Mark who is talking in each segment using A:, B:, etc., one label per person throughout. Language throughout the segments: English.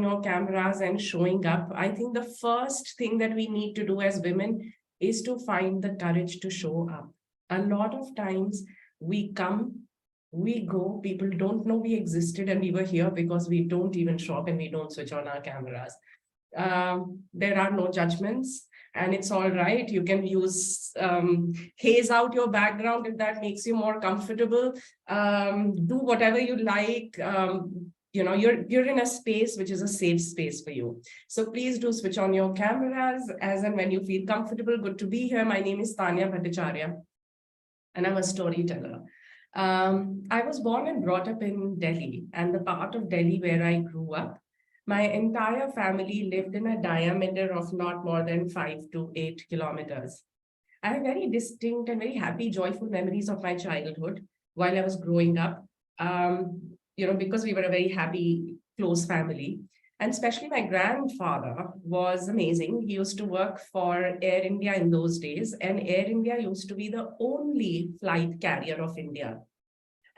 A: your cameras and showing up. I think the first thing that we need to do as women is to find the courage to show up. A lot of times we come, we go, people don't know we existed and we were here because we don't even show up and we don't switch on our cameras. There are no judgments and it's all right. You can use haze out your background if that makes you more comfortable. Do whatever you like. You're in a space which is a safe space for you. So please do switch on your cameras as and when you feel comfortable. Good to be here. My name is Tanya Bhattacharya and I'm a storyteller. I was born and brought up in Delhi, and the part of Delhi where I grew up, my entire family lived in a diameter of not more than 5 to 8 kilometers. I have very distinct and very happy, joyful memories of my childhood while I was growing up, because we were a very happy, close family. And especially my grandfather was amazing. He used to work for Air India in those days, and Air India used to be the only flight carrier of India.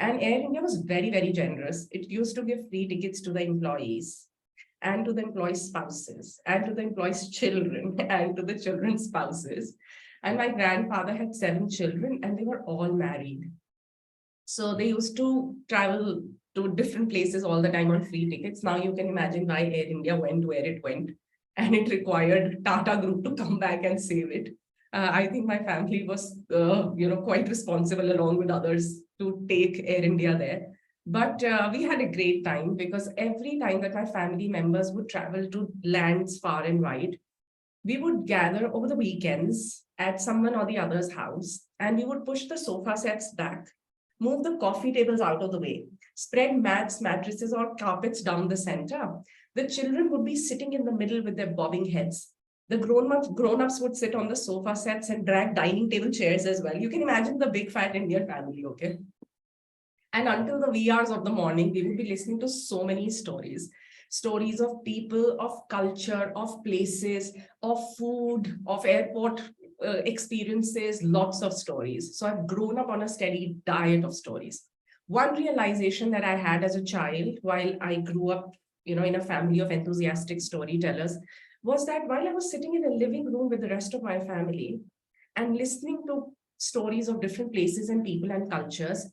A: And Air India was very, very generous. It used to give free tickets to the employees and to the employees' spouses and to the employees' children and to the children's spouses. And my grandfather had 7 children and they were all married. So they used to travel to different places all the time on free tickets. Now you can imagine why Air India went where it went, and it required Tata Group to come back and save it. I think my family was, quite responsible along with others to take Air India there. But we had a great time because every time that my family members would travel to lands far and wide, we would gather over the weekends at someone or the other's house, and we would push the sofa sets back, move the coffee tables out of the way, spread mats, mattresses, or carpets down the center. The children would be sitting in the middle with their bobbing heads. The grown-ups would sit on the sofa sets and drag dining table chairs as well. You can imagine the big fat Indian family, okay? And until the wee hours of the morning, we would be listening to so many stories. Stories of people, of culture, of places, of food, of airport experiences, lots of stories. So I've grown up on a steady diet of stories. One realization that I had as a child while I grew up, in a family of enthusiastic storytellers, was that while I was sitting in a living room with the rest of my family and listening to stories of different places and people and cultures,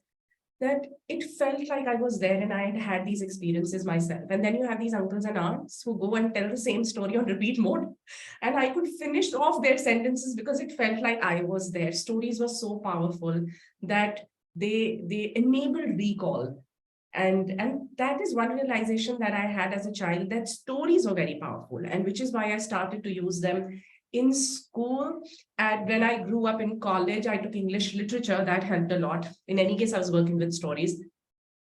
A: that it felt like I was there and I had had these experiences myself. And then you have these uncles and aunts who go and tell the same story on repeat mode. And I could finish off their sentences because it felt like I was there. Stories were so powerful that they enabled recall. And that is one realization that I had as a child, that stories are very powerful, and which is why I started to use them in school. And when I grew up in college, I took English literature. That helped a lot. In any case, I was working with stories.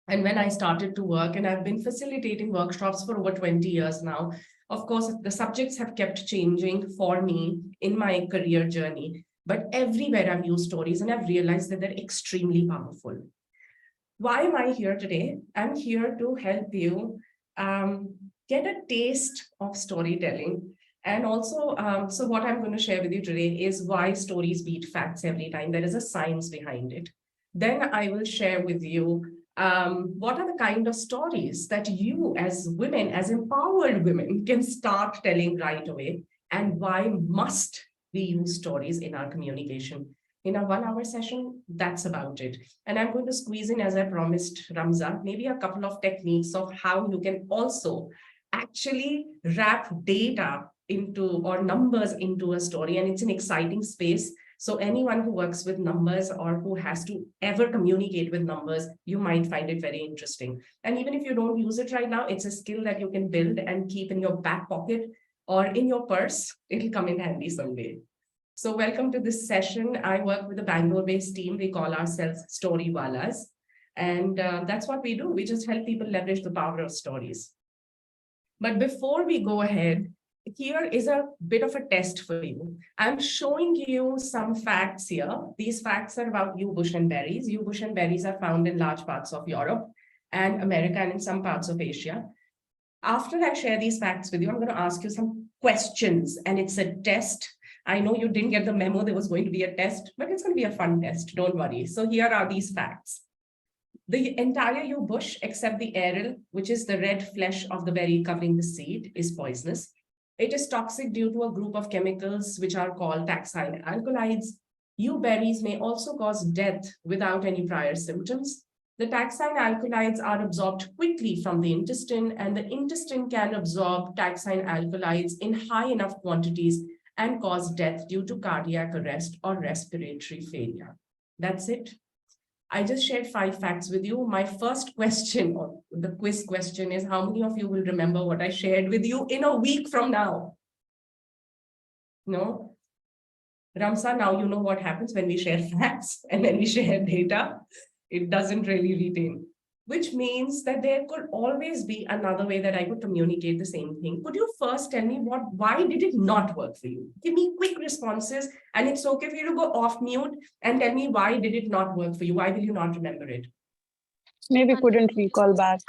A: And when I started to work, and I've been facilitating workshops for over 20 years now, of course, the subjects have kept changing for me in my career journey. But everywhere I've used stories and I've realized that they're extremely powerful. Why am I here today? I'm here to help you get a taste of storytelling. And also, so what I'm going to share with you today is why stories beat facts every time. There is a science behind it. Then I will share with you what are the kind of stories that you as women, as empowered women, can start telling right away, and why must we use stories in our communication. In a 1-hour session, that's about it. And I'm going to squeeze in, as I promised Ramza, maybe a couple of techniques of how you can also actually wrap data into or numbers into a story. And it's an exciting space. So anyone who works with numbers or who has to ever communicate with numbers, you might find it very interesting. And even if you don't use it right now, it's a skill that you can build and keep in your back pocket or in your purse. It'll come in handy someday. So welcome to this session. I work with a Bangalore-based team. We call ourselves Storywalas. And that's what we do. We just help people leverage the power of stories. But before we go ahead, here is a bit of a test for you. I'm showing you some facts here. These facts are about yew bush and berries. Yew bush and berries are found in large parts of Europe and America and in some parts of Asia. After I share these facts with you, I'm going to ask you some questions, and it's a test. I know you didn't get the memo there was going to be a test, but it's going to be a fun test. Don't worry. So here are these facts. The entire yew bush, except the aril, which is the red flesh of the berry covering the seed, is poisonous. It is toxic due to a group of chemicals which are called taxine alkaloids. Yew berries may also cause death without any prior symptoms. The taxine alkaloids are absorbed quickly from the intestine, and the intestine can absorb taxine alkaloids in high enough quantities and cause death due to cardiac arrest or respiratory failure. That's it. I just shared 5 facts with you. My first question, or the quiz question, is how many of you will remember what I shared with you in a week from now? No? Ramsa, now you know what happens when we share facts and when we share data. It doesn't really retain, which means that there could always be another way that I could communicate the same thing. Could you first tell me why did it not work for you? Give me quick responses, and it's okay for you to go off mute and tell me why did it not work for you? Why will you not remember it?
B: Maybe couldn't recall back.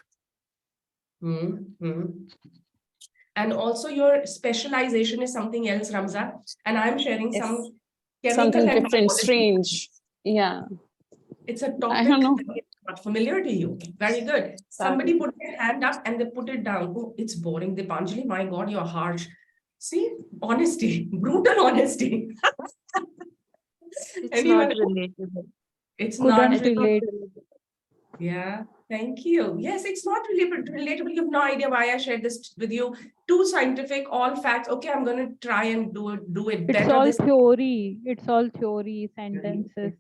A: And also your specialization is something else, Ramza, and I'm sharing
B: Yes.
A: some
B: Something
A: chemical
B: different, strange. Yeah.
A: It's a
B: I
A: topic
B: don't know.
A: that is not familiar to you. Very good. Somebody put their hand up and they put it down. Oh, it's boring. Dipanjali, my God, you're harsh. See, honesty, brutal honesty.
C: It's
A: Anyone
C: not
A: else?
C: relatable.
A: It's
B: Couldn't
A: not
B: relate.
A: Yeah, thank you. Yes, it's not relatable. You have no idea why I shared this with you. Too scientific, all facts. Okay, I'm going to try and do it
D: It's
A: better.
D: all
A: This
D: theory. It's all theory, sentences.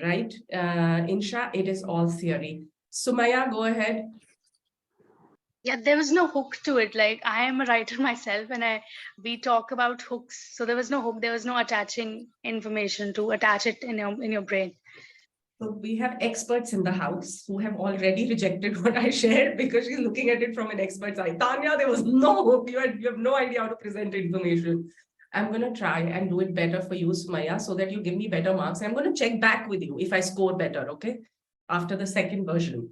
A: right, Insha, it is all theory. Sumaya, go ahead.
C: Yeah, there was no hook to it. Like, I am a writer myself, and we talk about hooks. So there was no hook. There was no attaching information to attach it in your brain.
A: So we have experts in the house who have already rejected what I shared because she's looking at it from an expert's eye. Tanya, there was no hook. You have no idea how to present information. I'm going to try and do it better for you, Sumaya, so that you give me better marks. I'm going to check back with you if I score better, okay? After the second version.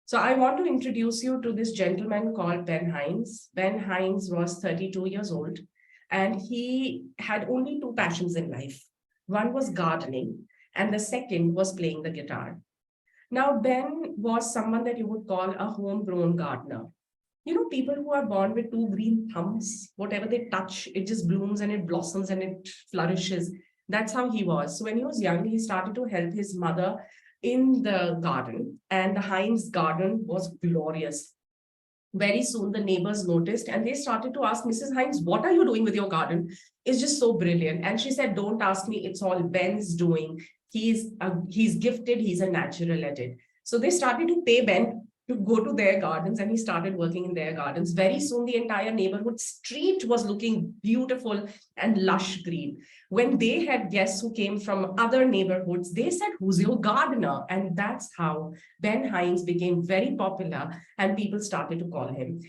A: So I want to introduce you to this gentleman called Ben Hines. Ben Hines was 32 years old, and he had only 2 passions in life. One was gardening, and the second was playing the guitar. Now, Ben was someone that you would call a homegrown gardener. You know, people who are born with 2 green thumbs, whatever they touch, it just blooms and it blossoms and it flourishes. That's how he was. So when he was young, he started to help his mother in the garden, and the Heinz garden was glorious. Very soon, the neighbors noticed and they started to ask Mrs. Hines, what are you doing with your garden? It's just so brilliant. And she said, don't ask me, it's all Ben's doing. He's gifted, he's a natural at it. So they started to pay Ben to go to their gardens, and he started working in their gardens. Very soon, the entire neighborhood street was looking beautiful and lush green. When they had guests who came from other neighborhoods, they said, who's your gardener? And that's how Ben Hines became very popular, and people started to call him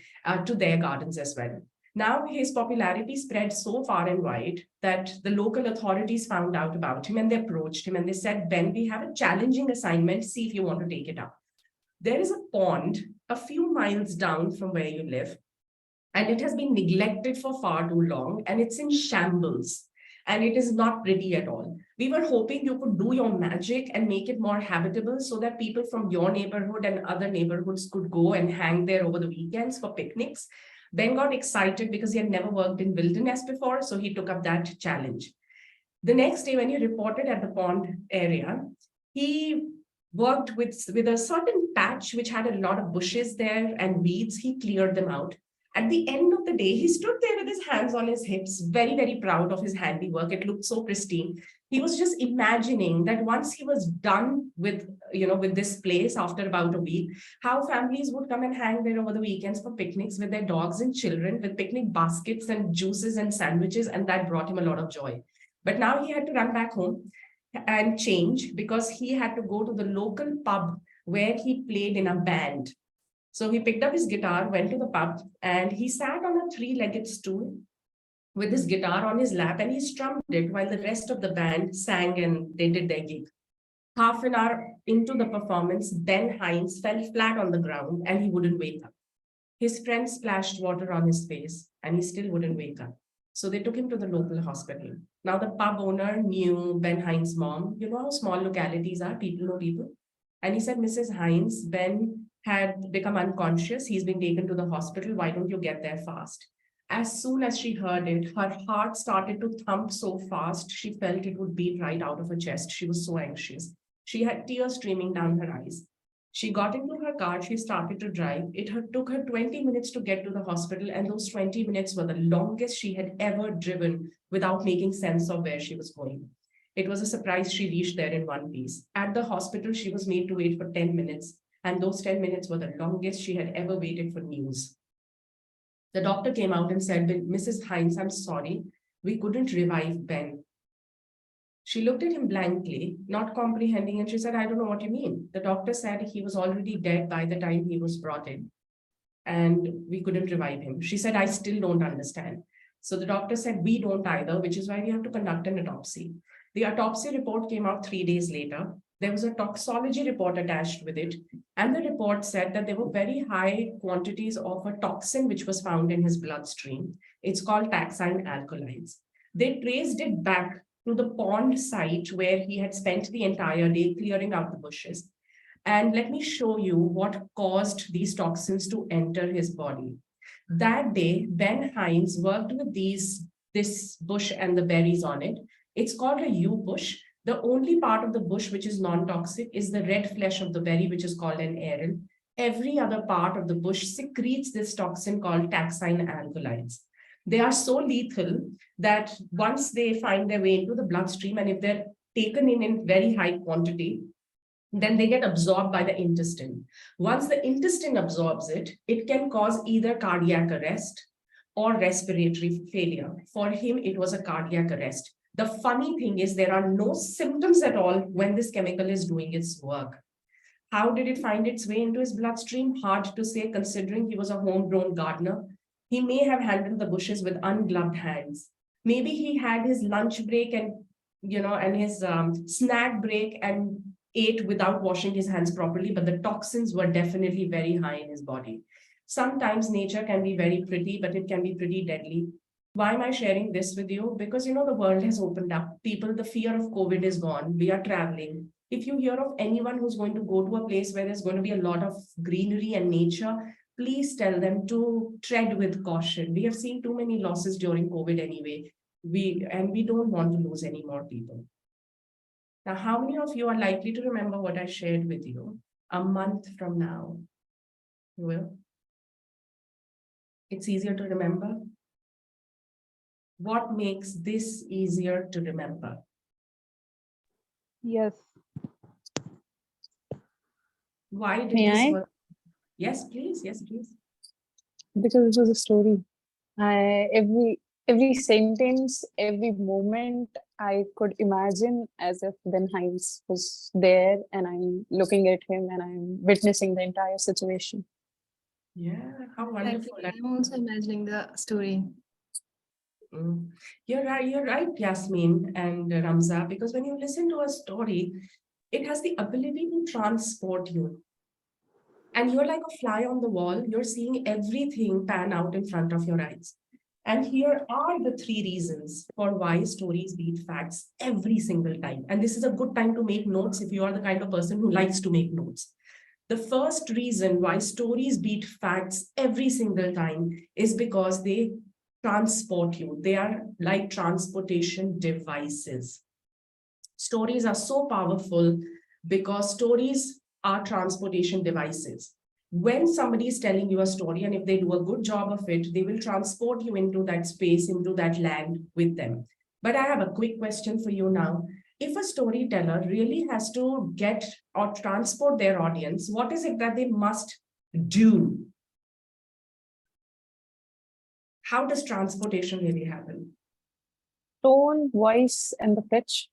A: to their gardens as well. Now his popularity spread so far and wide that the local authorities found out about him and they approached him and they said, Ben, we have a challenging assignment. See if you want to take it up. There is a pond a few miles down from where you live, and it has been neglected for far too long, and it's in shambles, and it is not pretty at all. We were hoping you could do your magic and make it more habitable so that people from your neighborhood and other neighborhoods could go and hang there over the weekends for picnics. Ben got excited because he had never worked in wilderness before, so he took up that challenge. The next day, when he reported at the pond area, he worked with a certain patch which had a lot of bushes there and weeds. He cleared them out. At the end of the day, he stood there with his hands on his hips, very, very proud of his handiwork. It looked so pristine. He was just imagining that once he was done with, with this place after about a week, how families would come and hang there over the weekends for picnics with their dogs and children, with picnic baskets and juices and sandwiches, and that brought him a lot of joy. But now he had to run back home and change because he had to go to the local pub where he played in a band. So he picked up his guitar, went to the pub, and he sat on a 3-legged stool with his guitar on his lap, and he strummed it while the rest of the band sang and they did their gig. Half an hour into the performance, Ben Hines fell flat on the ground and he wouldn't wake up. His friends splashed water on his face and he still wouldn't wake up. So they took him to the local hospital. Now the pub owner knew Ben Hines' mom. You know how small localities are, people know people. And he said, Mrs. Hines, Ben had become unconscious. He's been taken to the hospital. Why don't you get there fast? As soon as she heard it, her heart started to thump so fast, she felt it would beat right out of her chest. She was so anxious. She had tears streaming down her eyes. She got into her car, she started to drive. Took her 20 minutes to get to the hospital, and those 20 minutes were the longest she had ever driven without making sense of where she was going. It was a surprise she reached there in one piece. At the hospital, she was made to wait for 10 minutes, and those 10 minutes were the longest she had ever waited for news. The doctor came out and said, Mrs. Hines, I'm sorry, we couldn't revive Ben. She looked at him blankly, not comprehending, and she said, I don't know what you mean. The doctor said he was already dead by the time he was brought in, and we couldn't revive him. She said, I still don't understand. So the doctor said, we don't either, which is why we have to conduct an autopsy. The autopsy report came out 3 days later. There was a toxology report attached with it, and the report said that there were very high quantities of a toxin which was found in his bloodstream. It's called taxine alkaloids. They traced it back to the pond site where he had spent the entire day clearing out the bushes. And let me show you what caused these toxins to enter his body. That day, Ben Hines worked with this bush and the berries on it. It's called a yew bush. The only part of the bush which is non-toxic is the red flesh of the berry, which is called an aril. Every other part of the bush secretes this toxin called taxine alkaloids. They are so lethal that once they find their way into the bloodstream, and if they're taken in very high quantity, then they get absorbed by the intestine. Once the intestine absorbs it, it can cause either cardiac arrest or respiratory failure. For him, it was a cardiac arrest. The funny thing is there are no symptoms at all when this chemical is doing its work. How did it find its way into his bloodstream? Hard to say, considering he was a homegrown gardener. He may have handled the bushes with ungloved hands. Maybe he had his lunch break and his snack break and ate without washing his hands properly, but the toxins were definitely very high in his body. Sometimes nature can be very pretty, but it can be pretty deadly. Why am I sharing this with you? Because, the world has opened up. People, the fear of COVID is gone. We are traveling. If you hear of anyone who's going to go to a place where there's going to be a lot of greenery and nature, please tell them to tread with caution. We have seen too many losses during COVID anyway. We don't want to lose any more people. Now, how many of you are likely to remember what I shared with you a month from now? You will? It's easier to remember. What makes this easier to remember?
D: Yes.
A: Why did
B: May
A: this
B: I?
A: work? Yes, please. Yes, please.
B: Because it was a story. Every sentence, every moment, I could imagine as if Ben Hines was there and I'm looking at him and I'm witnessing the entire situation.
A: Yeah, how wonderful.
E: I'm also imagining the story.
A: You're right, Yasmin and Ramza, because when you listen to a story, it has the ability to transport you. And you're like a fly on the wall. You're seeing everything pan out in front of your eyes. And here are the 3 reasons for why stories beat facts every single time. And this is a good time to make notes if you are the kind of person who likes to make notes. The first reason why stories beat facts every single time is because they transport you. They are like transportation devices. Stories are so powerful because stories are transportation devices. When somebody is telling you a story, and if they do a good job of it, they will transport you into that space, into that land with them. But I have a quick question for you now. If a storyteller really has to get or transport their audience, what is it that they must do? How does transportation really happen?
B: Tone, voice, and the pitch.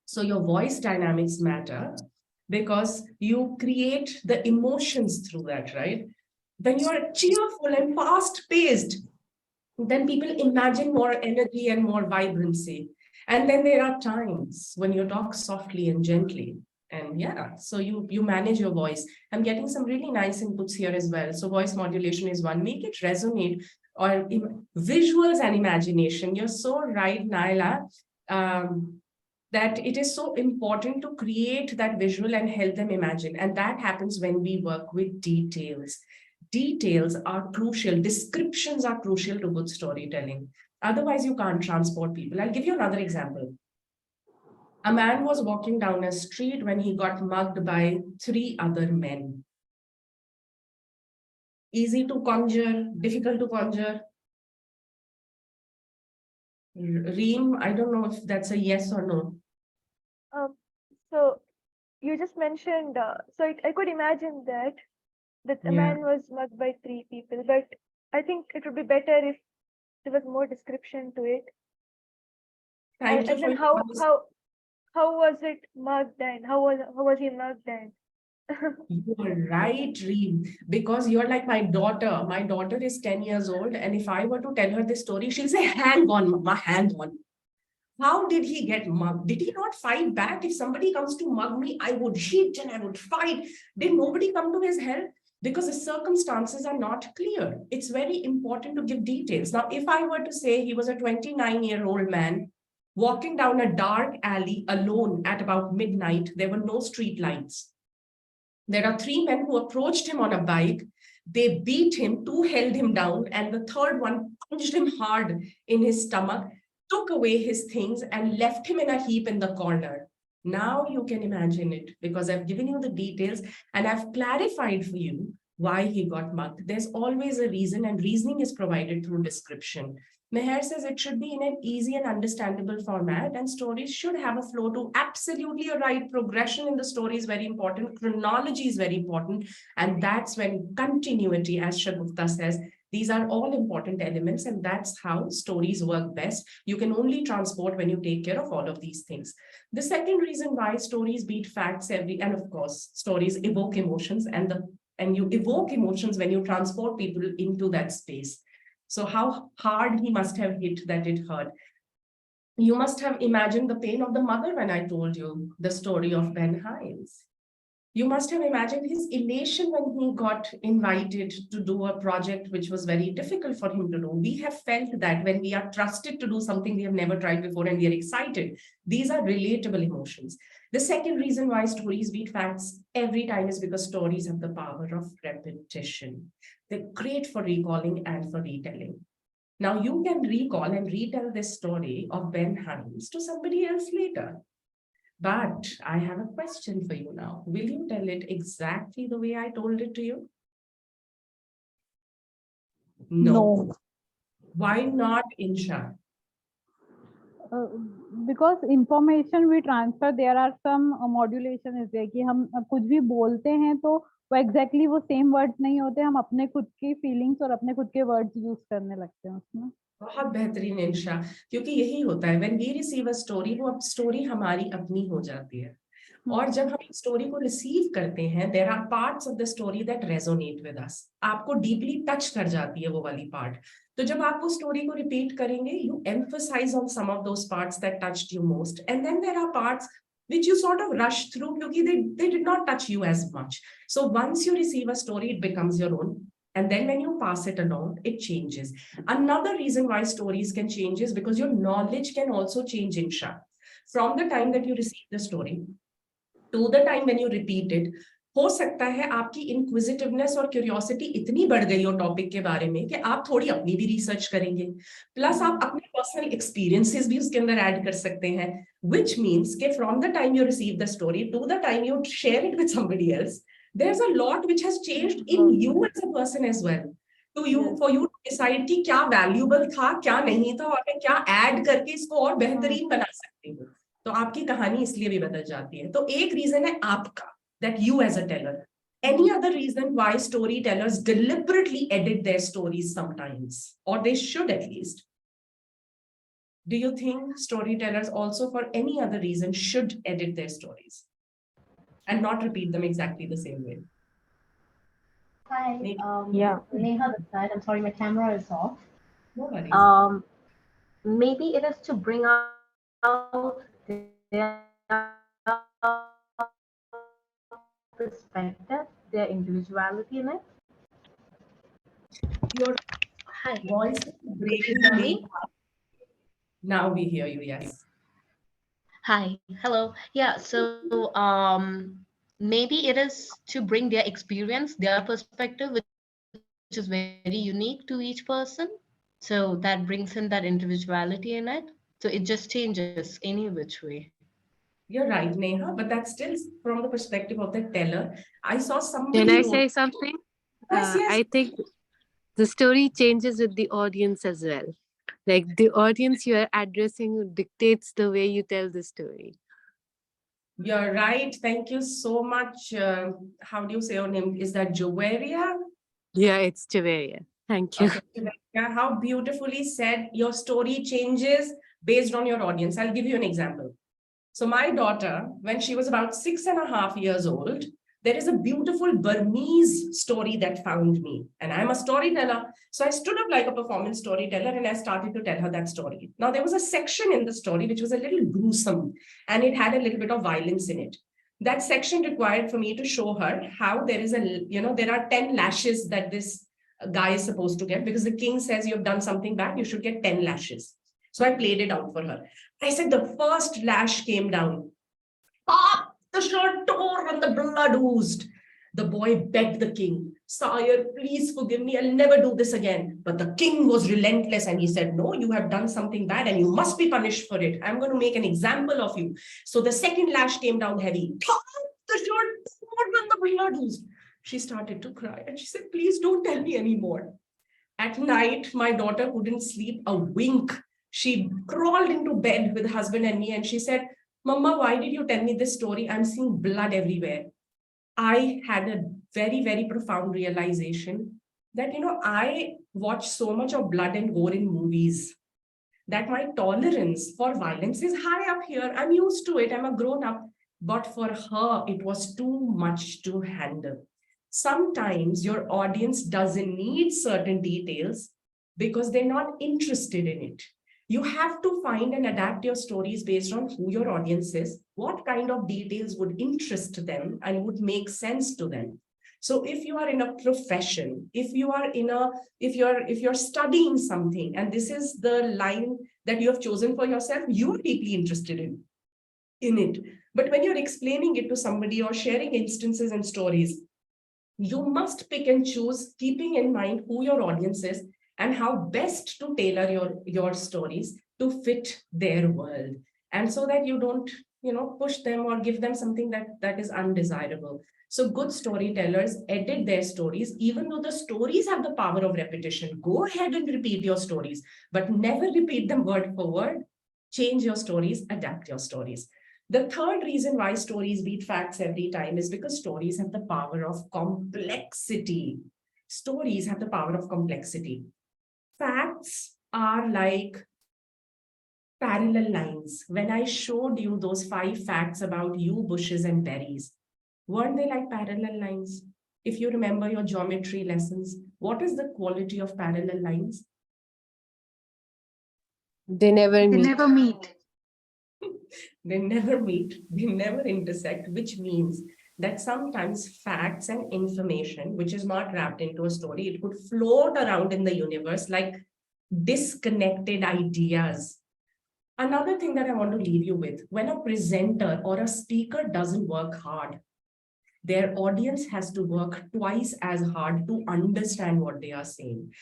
A: So your voice dynamics matter because you create the emotions through that, right? When you are cheerful and fast-paced, then people imagine more energy and more vibrancy. And then there are times when you talk softly and gently. And yeah, so you manage your voice. I'm getting some really nice inputs here as well. So voice modulation is one. Make it resonate, or visuals and imagination. You're so right, Naila. that it is so important to create that visual and help them imagine. And that happens when we work with details. Details are crucial. Descriptions are crucial to good storytelling. Otherwise, you can't transport people. I'll give you another example. A man was walking down a street when he got mugged by 3 other men. Easy to conjure, difficult to conjure. Reem, I don't know if that's a yes or no.
F: So you just mentioned, I could imagine that a
A: Yeah.
F: man was mugged by 3 people, but I think it would be better if there was more description to it.
A: Thank you
F: And
A: for
F: then
A: your honesty.
F: how was it mugged and how was he mugged and
A: You are right, Reem, because you're like my daughter. My daughter is 10 years old, and if I were to tell her this story, she'll say, hang on, mama, hang on. How did he get mugged? Did he not fight back? If somebody comes to mug me, I would hit and I would fight. Did nobody come to his help? Because the circumstances are not clear. It's very important to give details. Now, if I were to say he was a 29-year-old man walking down a dark alley alone at about midnight, there were no street lights. There are 3 men who approached him on a bike. They beat him, 2 held him down, and the third one punched him hard in his stomach, took away his things, and left him in a heap in the corner. Now you can imagine it, because I've given you the details and I've clarified for you why he got mugged. There's always a reason, and reasoning is provided through description. Meher says it should be in an easy and understandable format, and stories should have a flow to. Absolutely, you're right. Progression in the story is very important. Chronology is very important. And that's when continuity, as Shagufta says, these are all important elements, and that's how stories work best. You can only transport when you take care of all of these things. The second reason why stories beat facts and of course, stories evoke emotions, and you evoke emotions when you transport people into that space. So how hard he must have hit that it hurt. You must have imagined the pain of the mother when I told you the story of Ben Hines. You must have imagined his elation when he got invited to do a project which was very difficult for him to do. We have felt that when we are trusted to do something we have never tried before and we are excited. These are relatable emotions. The second reason why stories beat facts every time is because stories have the power of repetition. They're great for recalling and for retelling. Now you can recall and retell this story of Ben Hines to somebody else later. But I have a question for you now. Will you tell it exactly the way I told it to you? No. Why not, Insha?
D: Uh, because information we transfer, there are some modulation is there कि हम कुछ भी बोलते हैं तो वो exactly वो same words नहीं होते, हम अपने खुद की feelings और अपने खुद के words use करने लगते हैं उसमें.
A: बहुत बेहतरीन इंशा, क्योंकि यही होता है when we receive a story, वो अब स्टोरी हमारी अपनी हो जाती है. और जब हम स्टोरी को रिसीव करते हैं, there are parts of the story that resonate with us. आपको deeply touch कर जाती है वो वाली part. तो जब आप वो स्टोरी को रिपीट करेंगे, you emphasize on some of those parts that touched you most, and then there are parts which you sort of rush through क्योंकि they did not touch you as much. So once you receive a story, it becomes your own. And then when you pass it along, it changes. Another reason why stories can change is because your knowledge can also change, Insha. From the time that you receive the story to the time when you repeat it, हो सकता है आपकी inquisitiveness और curiosity इतनी बढ़ गई हो topic के बारे में कि आप थोड़ी अपनी भी रिसर्च करेंगे, प्लस आप अपने पर्सनल एक्सपीरियंसेस भी उसके अंदर ऐड कर सकते हैं, which means कि from the time you receive the story to the time you share it with somebody else, there's a lot which has changed in you as a person as well. To you, for you to decide कि क्या valuable था, क्या नहीं था, और मैं क्या add करके इसको और बेहतरीन बना सकती हूँ. तो आपकी कहानी इसलिए भी बदल जाती है. तो एक रीजन है आपका, that you as a teller. Any other reason why storytellers deliberately edit their stories sometimes, or they should at least? Do you think storytellers also for any other reason should edit their stories and not repeat them exactly the same way?
G: Hi,
D: Yeah.
G: Neha this side. I'm sorry, my camera is off.
A: No worries.
G: Maybe it is to bring out their perspective, their individuality in it.
A: Your
G: Hi.
A: voice breaks down. Now we hear you, yes.
G: Hi, hello. Yeah, so maybe it is to bring their experience, their perspective, which is very unique to each person. So that brings in that individuality in it. So it just changes any which way.
A: You're right, Neha, but that's still from the perspective of the teller. I saw
H: Can
A: somebody
H: I
A: wrote,
H: say something?
A: yes, yes.
H: I think the story changes with the audience as well. Like the audience you are addressing dictates the way you tell the story.
A: You're right. Thank you so much. How do you say your name? Is that Joveria?
H: Yeah, it's Chaveria. Thank you.
A: Okay. Joveria, how beautifully said. Your story changes based on your audience. I'll give you an example. So my daughter, when she was about 6.5 years old, there is a beautiful Burmese story that found me. And I'm a storyteller. So I stood up like a performance storyteller and I started to tell her that story. Now, there was a section in the story which was a little gruesome and it had a little bit of violence in it. That section required for me to show her how there is there are 10 lashes that this guy is supposed to get because the king says you've done something bad, you should get 10 lashes. So I played it out for her. I said the first lash came down. Pop! The shirt tore and the blood oozed. The boy begged the king, Sire, please forgive me. I'll never do this again. But the king was relentless and he said, no, you have done something bad and you must be punished for it. I'm going to make an example of you. So the second lash came down heavy. Pop! The shirt tore and the blood oozed. She started to cry and she said, please don't tell me anymore. At night, my daughter couldn't sleep a wink. She crawled into bed with husband and me and she said, Mama, why did you tell me this story? I'm seeing blood everywhere. I had a very, very profound realization that, I watch so much of blood and gore in movies that my tolerance for violence is high up here. I'm used to it. I'm a grown up. But for her, it was too much to handle. Sometimes your audience doesn't need certain details because they're not interested in it. You have to find and adapt your stories based on who your audience is, what kind of details would interest them and would make sense to them. So if you are in a profession, if you're studying something, and this is the line that you have chosen for yourself, you're deeply interested in it. But when you're explaining it to somebody or sharing instances and stories, you must pick and choose, keeping in mind who your audience is and how best to tailor your stories to fit their world. And so that you don't, push them or give them something that is undesirable. So good storytellers edit their stories, even though the stories have the power of repetition. Go ahead and repeat your stories, but never repeat them word for word. Change your stories, adapt your stories. The third reason why stories beat facts every time is because stories have the power of complexity. Stories have the power of complexity. Facts are like parallel lines. When I showed you those 5 facts about you, bushes, and berries, weren't they like parallel lines? If you remember your geometry lessons, what is the quality of parallel lines?
H: They never
C: They
H: meet.
C: never meet.
A: They never meet, they never intersect, which means that sometimes facts and information, which is not wrapped into a story, it could float around in the universe like disconnected ideas. Another thing that I want to leave you with, when a presenter or a speaker doesn't work hard, their audience has to work twice as hard to understand what they are saying.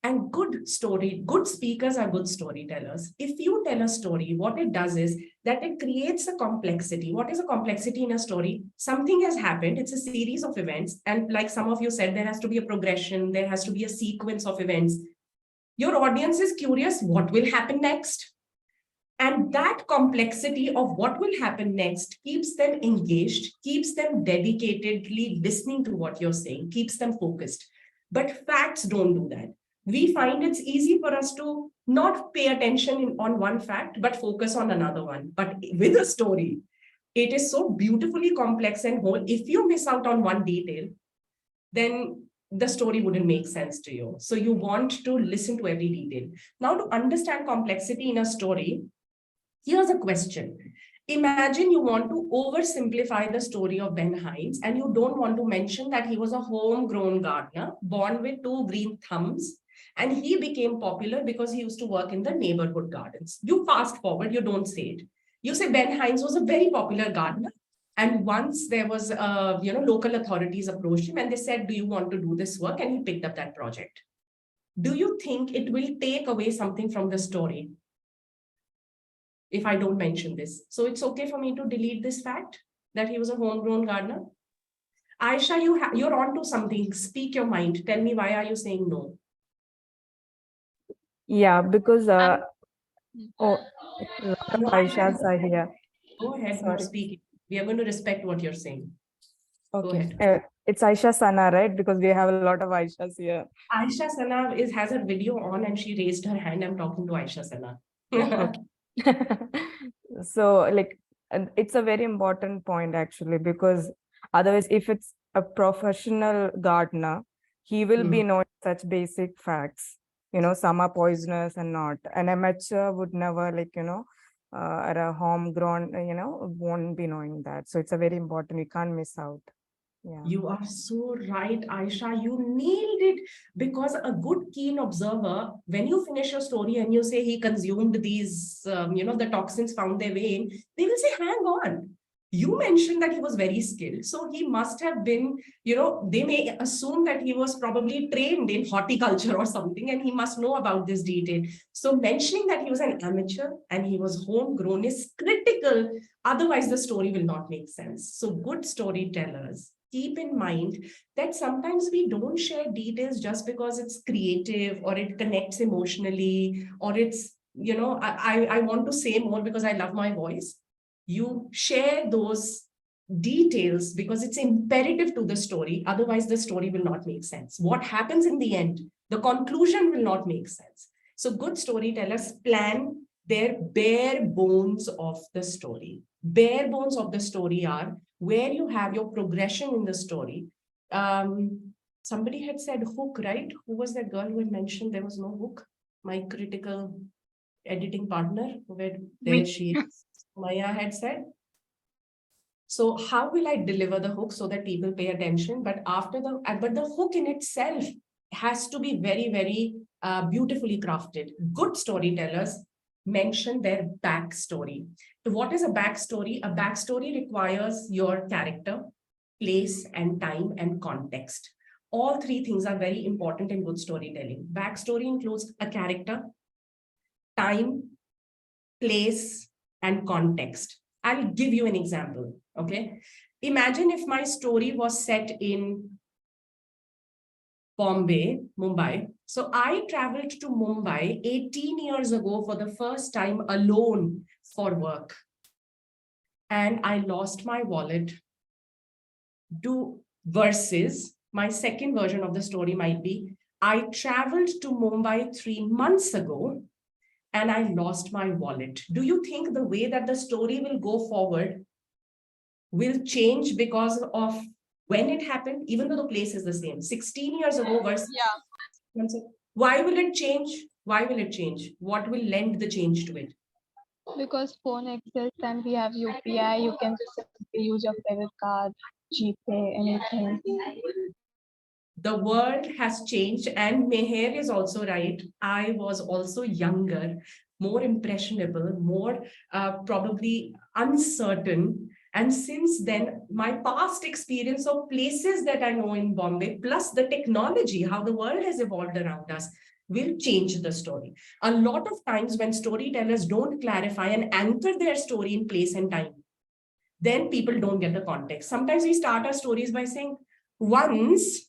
A: And good speakers are good storytellers. If you tell a story, what it does is that it creates a complexity. What is a complexity in a story? Something has happened, it's a series of events. And like some of you said, there has to be a progression, there has to be a sequence of events. Your audience is curious, what will happen next? And that complexity of what will happen next keeps them engaged, keeps them dedicatedly listening to what you're saying, keeps them focused. But facts don't do that. We find it's easy for us to not pay attention on one fact, but focus on another one. But with a story, it is so beautifully complex and whole. If you miss out on one detail, then the story wouldn't make sense to you. So you want to listen to every detail. Now, to understand complexity in a story, here's a question. Imagine you want to oversimplify the story of Ben Hines and you don't want to mention that he was a homegrown gardener born with 2 green thumbs and he became popular because he used to work in the neighborhood gardens. You fast forward, you don't say it. You say Ben Hines was a very popular gardener. And once there was, local authorities approached him and they said, do you want to do this work? And he picked up that project. Do you think it will take away something from the story if I don't mention this? So it's okay for me to delete this fact that he was a homegrown gardener? Aisha, you're on to something. Speak your mind. Tell me, why are you saying no?
I: Yeah, because
C: Um,
I: a lot of
A: No,
I: Aishas are here.
A: Go ahead, no,
I: Sorry.
A: speak. We are going to respect what you're saying. Go
I: Okay.
A: ahead.
I: It's Aisha Sana, right? Because we have a lot of Aishas here.
A: Aisha Sana has her video on and she raised her hand. I'm talking to Aisha Sana.
I: Okay. So like, and it's a very important point actually, because otherwise if it's a professional gardener, he will be knowing such basic facts, some are poisonous and not. An amateur would never, at a homegrown, won't be knowing that. So it's a very important, we can't miss out. Yeah.
A: You are so right, Aisha. You nailed it, because a good, keen observer, when you finish your story and you say he consumed these, the toxins found their way in, they will say, hang on. You mentioned that he was very skilled. So he must have been, they may assume that he was probably trained in horticulture or something, and he must know about this detail. So mentioning that he was an amateur and he was homegrown is critical. Otherwise, the story will not make sense. So good storytellers, keep in mind that sometimes we don't share details just because it's creative or it connects emotionally, or it's, I want to say more because I love my voice. You share those details because it's imperative to the story. Otherwise, the story will not make sense. What happens in the end, the conclusion will not make sense. So good storytellers plan their bare bones of the story. Bare bones of the story are where you have your progression in the story. Somebody had said hook, right? Who was that girl who had mentioned there was no hook? My critical editing partner, where there she is. Maya had said. So how will I deliver the hook so that people pay attention? But the hook in itself has to be very, very beautifully crafted. Good storytellers mention their backstory. What is a backstory? A backstory requires your character, place, and time and context. All three things are very important in good storytelling. Backstory includes a character, time, place, and context. I'll give you an example, okay? Imagine if my story was set in Bombay, Mumbai. So I traveled to Mumbai 18 years ago for the first time alone for work. And I lost my wallet. Versus my second version of the story might be, I traveled to Mumbai 3 months ago and I lost my wallet. Do you think the way that the story will go forward will change because of when it happened, even though the place is the same? 16 years ago versus... Yeah. Why will it change? Why will it change? What will lend the change to it?
J: Because phone exists and we have UPI, you can just simply use your credit card, GPay, anything.
A: The world has changed, and Meher is also right. I was also younger, more impressionable, more probably uncertain. And since then, my past experience of places that I know in Bombay, plus the technology, how the world has evolved around us, will change the story. A lot of times when storytellers don't clarify and anchor their story in place and time, then people don't get the context. Sometimes we start our stories by saying, once,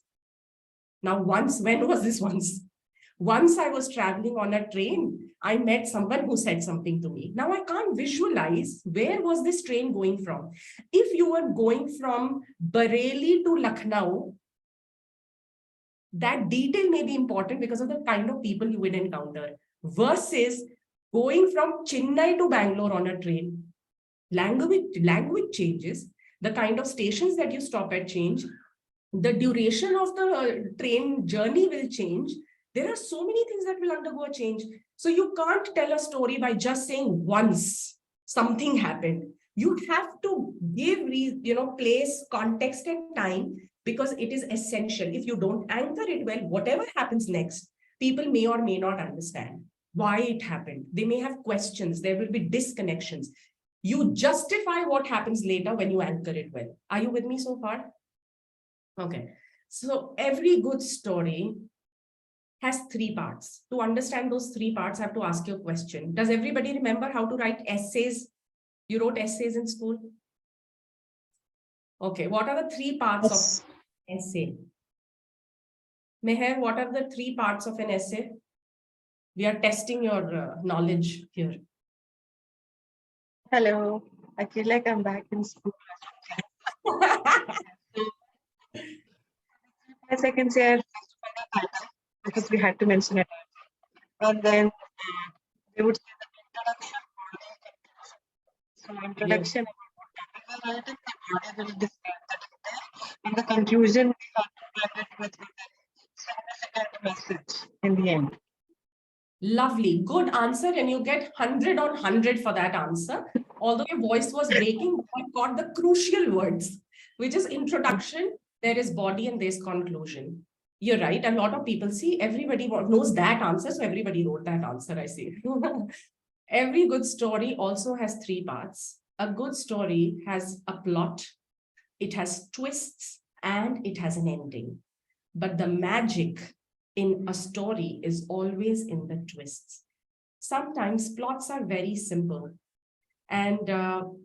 A: when was this once? Once I was traveling on a train, I met someone who said something to me. Now I can't visualize where was this train going from. If you were going from Bareilly to Lucknow, that detail may be important because of the kind of people you would encounter, versus going from Chennai to Bangalore on a train. Language changes, the kind of stations that you stop at change, the duration of the train journey will change. There are so many things that will undergo a change. So you can't tell a story by just saying once something happened. You have to give, place, context, and time, because it is essential. If you don't anchor it well, whatever happens next, people may or may not understand why it happened. They may have questions. There will be disconnections. You justify what happens later when you anchor it well. Are you with me so far? Okay. So every good story has three parts. To understand those three parts, I have to ask you a question. Does everybody remember how to write essays? You wrote essays in school? Okay. What are the three parts of essay? Meher, what are the three parts of an essay? We are testing your knowledge here.
K: Hello, I feel like I'm back in school. 5 seconds here, because we had to mention it. And then they would say the introduction. So introduction, the body will describe the detail. In the conclusion, we have to end it with a significant message in the end.
A: Lovely, good answer, and you get 100 on 100 for that answer. Although your voice was breaking, I got the crucial words, which is introduction, there is body, and there's conclusion. You're right. A lot of people see everybody knows that answer, so everybody wrote that answer. I see. Every good story also has three parts. A good story has a plot, it has twists, and it has an ending. But the magic in a story is always in the twists. Sometimes plots are very simple. And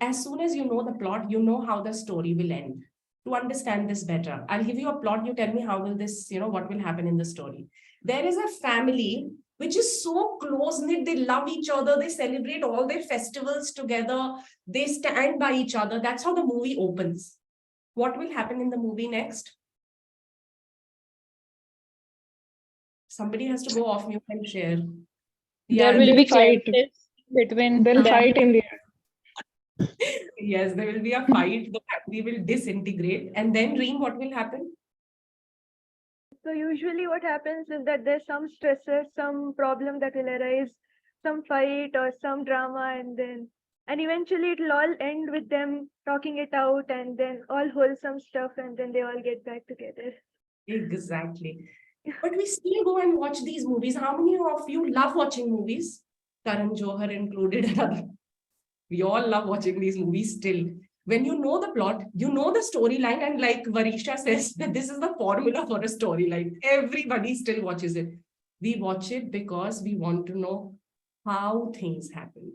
A: as soon as you know the plot, you know how the story will end. To understand this better, I'll give you a plot. You tell me how will this, what will happen in the story. There is a family which is so close-knit. They love each other. They celebrate all their festivals together. They stand by each other. That's how the movie opens. What will happen in the movie next? Somebody has to go off mute and share.
B: There will be fight between
J: They'll
B: them.
J: fight in the end.
A: Yes, there will be a fight. The family will disintegrate. And then, Reem, what will happen?
F: So usually what happens is that there's some stressor, some problem that will arise, some fight or some drama, and eventually it'll all end with them talking it out and then all wholesome stuff, and then they all get back together.
A: Exactly. But we still go and watch these movies. How many of you love watching movies? Karan Johar included. We all love watching these movies still. When you know the plot, you know the storyline, and like Varisha says, that this is the formula for a storyline. Everybody still watches it. We watch it because we want to know how things happened.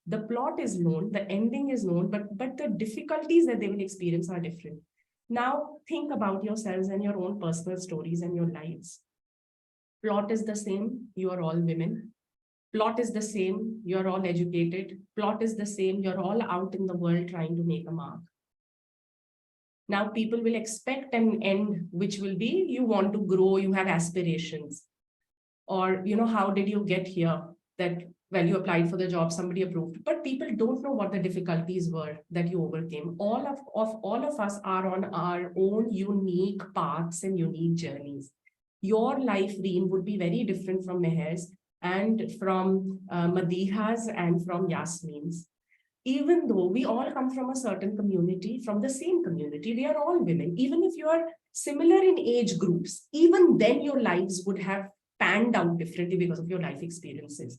A: The plot is known, the ending is known, but the difficulties that they will experience are different. Now think about yourselves and your own personal stories and your lives. Plot is the same, you are all women. Plot is the same, you're all educated. Plot is the same, you're all out in the world trying to make a mark. Now people will expect an end, which will be, you want to grow, you have aspirations. Or, how did you get here? That, well, you applied for the job, somebody approved. But people don't know what the difficulties were that you overcame. All of us are on our own unique paths and unique journeys. Your life, Reem, would be very different from Meher's and from Madiha's and from Yasmin's. Even though we all come from a certain community, from the same community, we are all women. Even if you are similar in age groups, even then your lives would have panned out differently because of your life experiences.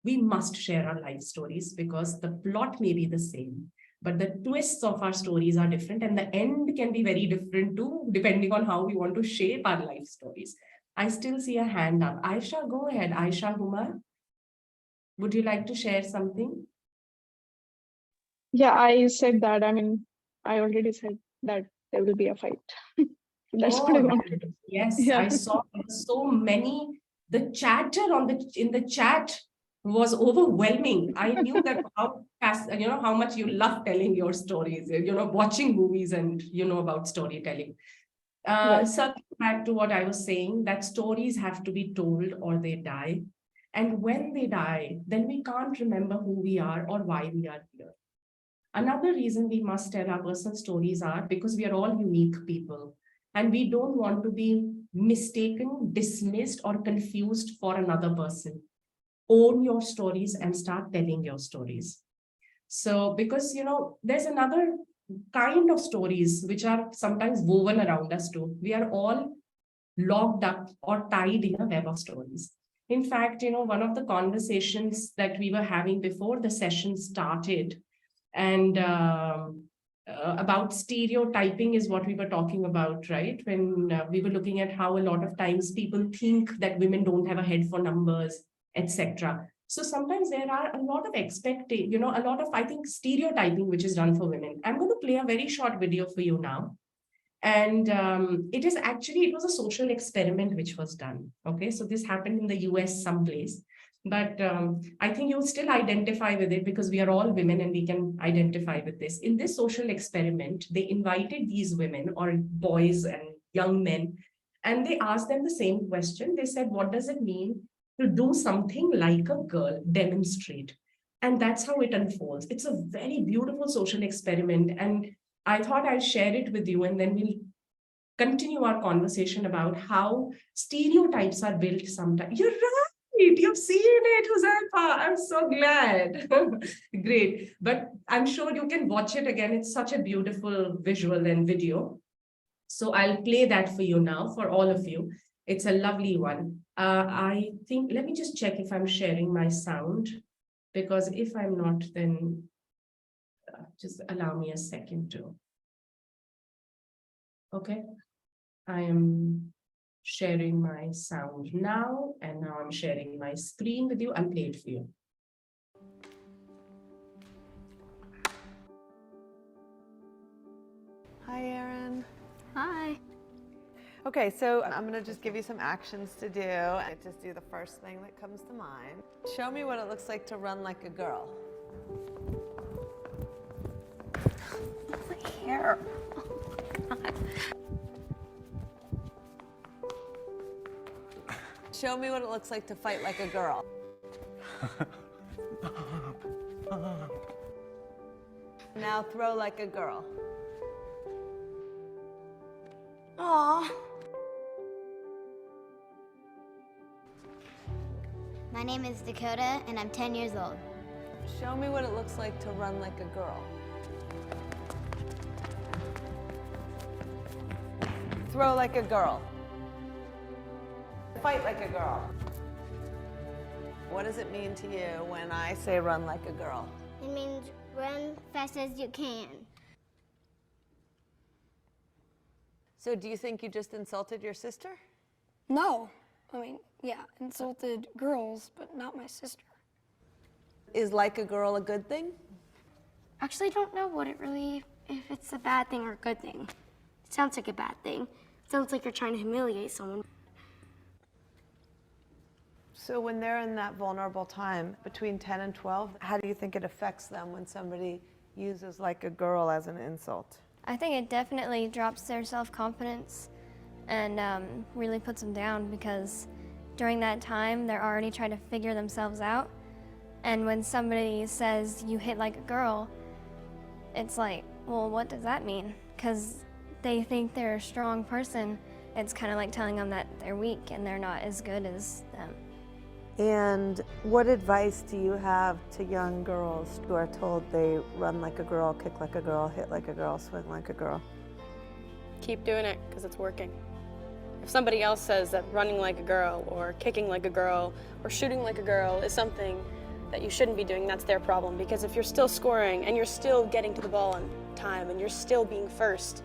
A: We must share our life stories because the plot may be the same, but the twists of our stories are different, and the end can be very different too, depending on how we want to shape our life stories. I still see a hand up. Aisha, go ahead. Aisha Humar, would you like to share something?
J: Yeah, I said that. I mean, I already said that there will be a fight. That's what I wanted to do.
A: Yes,
J: Yeah.
A: I saw so many. The chatter in the chat was overwhelming. I knew that how fast, how much you love telling your stories, watching movies and about storytelling.
J: Right.
A: Circling back to what I was saying, that stories have to be told or they die. And when they die, then we can't remember who we are or why we are here. Another reason we must tell our personal stories are because we are all unique people. And we don't want to be mistaken, dismissed, or confused for another person. Own your stories and start telling your stories. So, because, there's another kind of stories which are sometimes woven around us too. We are all locked up or tied in a web of stories. In fact, one of the conversations that we were having before the session started, And about stereotyping is what we were talking about, right? When we were looking at how a lot of times people think that women don't have a head for numbers, etc. So sometimes there are a lot of a lot of, I think, stereotyping which is done for women. I'm going to play a very short video for you now. And it was a social experiment which was done. Okay, so this happened in the US someplace. But I think you'll still identify with it because we are all women and we can identify with this. In this social experiment, they invited these women or boys and young men, and they asked them the same question. They said, what does it mean to do something like a girl, demonstrate? And that's how it unfolds. It's a very beautiful social experiment. And I thought I'll share it with you, and then we'll continue our conversation about how stereotypes are built sometimes. You're right. You've seen it, Huzaifa. I'm so glad. Great. But I'm sure you can watch it again. It's such a beautiful visual and video. So I'll play that for you now, for all of you. It's a lovely one. I think, let me just check if I'm sharing my sound, because if I'm not, then just allow me a second to. Okay. I am sharing my sound now, and now I'm sharing my screen with you. I'll play it for you.
L: Hi, Erin.
M: Hi.
L: Okay, so I'm gonna just give you some actions to do. And just do the first thing that comes to mind. Show me what it looks like to run like a girl.
M: My hair.
L: Show me what it looks like to fight like a girl. Now throw like a girl.
M: Aw. My name is Dakota, and I'm 10 years old.
L: Show me what it looks like to run like a girl. Throw like a girl. Fight like a girl. What does it mean to you when I say run like a girl?
M: It means run fast as you can.
L: So do you think you just insulted your sister?
N: No. I mean, yeah, insulted girls, but not my sister.
L: Is like a girl a good thing?
M: Actually, I don't know if it's a bad thing or a good thing. It sounds like a bad thing. It sounds like you're trying to humiliate someone.
L: So when they're in that vulnerable time between 10 and 12, how do you think it affects them when somebody uses like a girl as an insult?
N: I think it definitely drops their self-confidence and really puts them down, because during that time, they're already trying to figure themselves out. And when somebody says you hit like a girl, it's like, well, what does that mean? Because they think they're a strong person. It's kind of like telling them that they're weak and they're not as good as them.
L: And what advice do you have to young girls who are told they run like a girl, kick like a girl, hit like a girl, swing like a girl?
O: Keep doing it, because it's working. If somebody else says that running like a girl or kicking like a girl or shooting like a girl is something that you shouldn't be doing, that's their problem. Because if you're still scoring and you're still getting to the ball on time and you're still being first,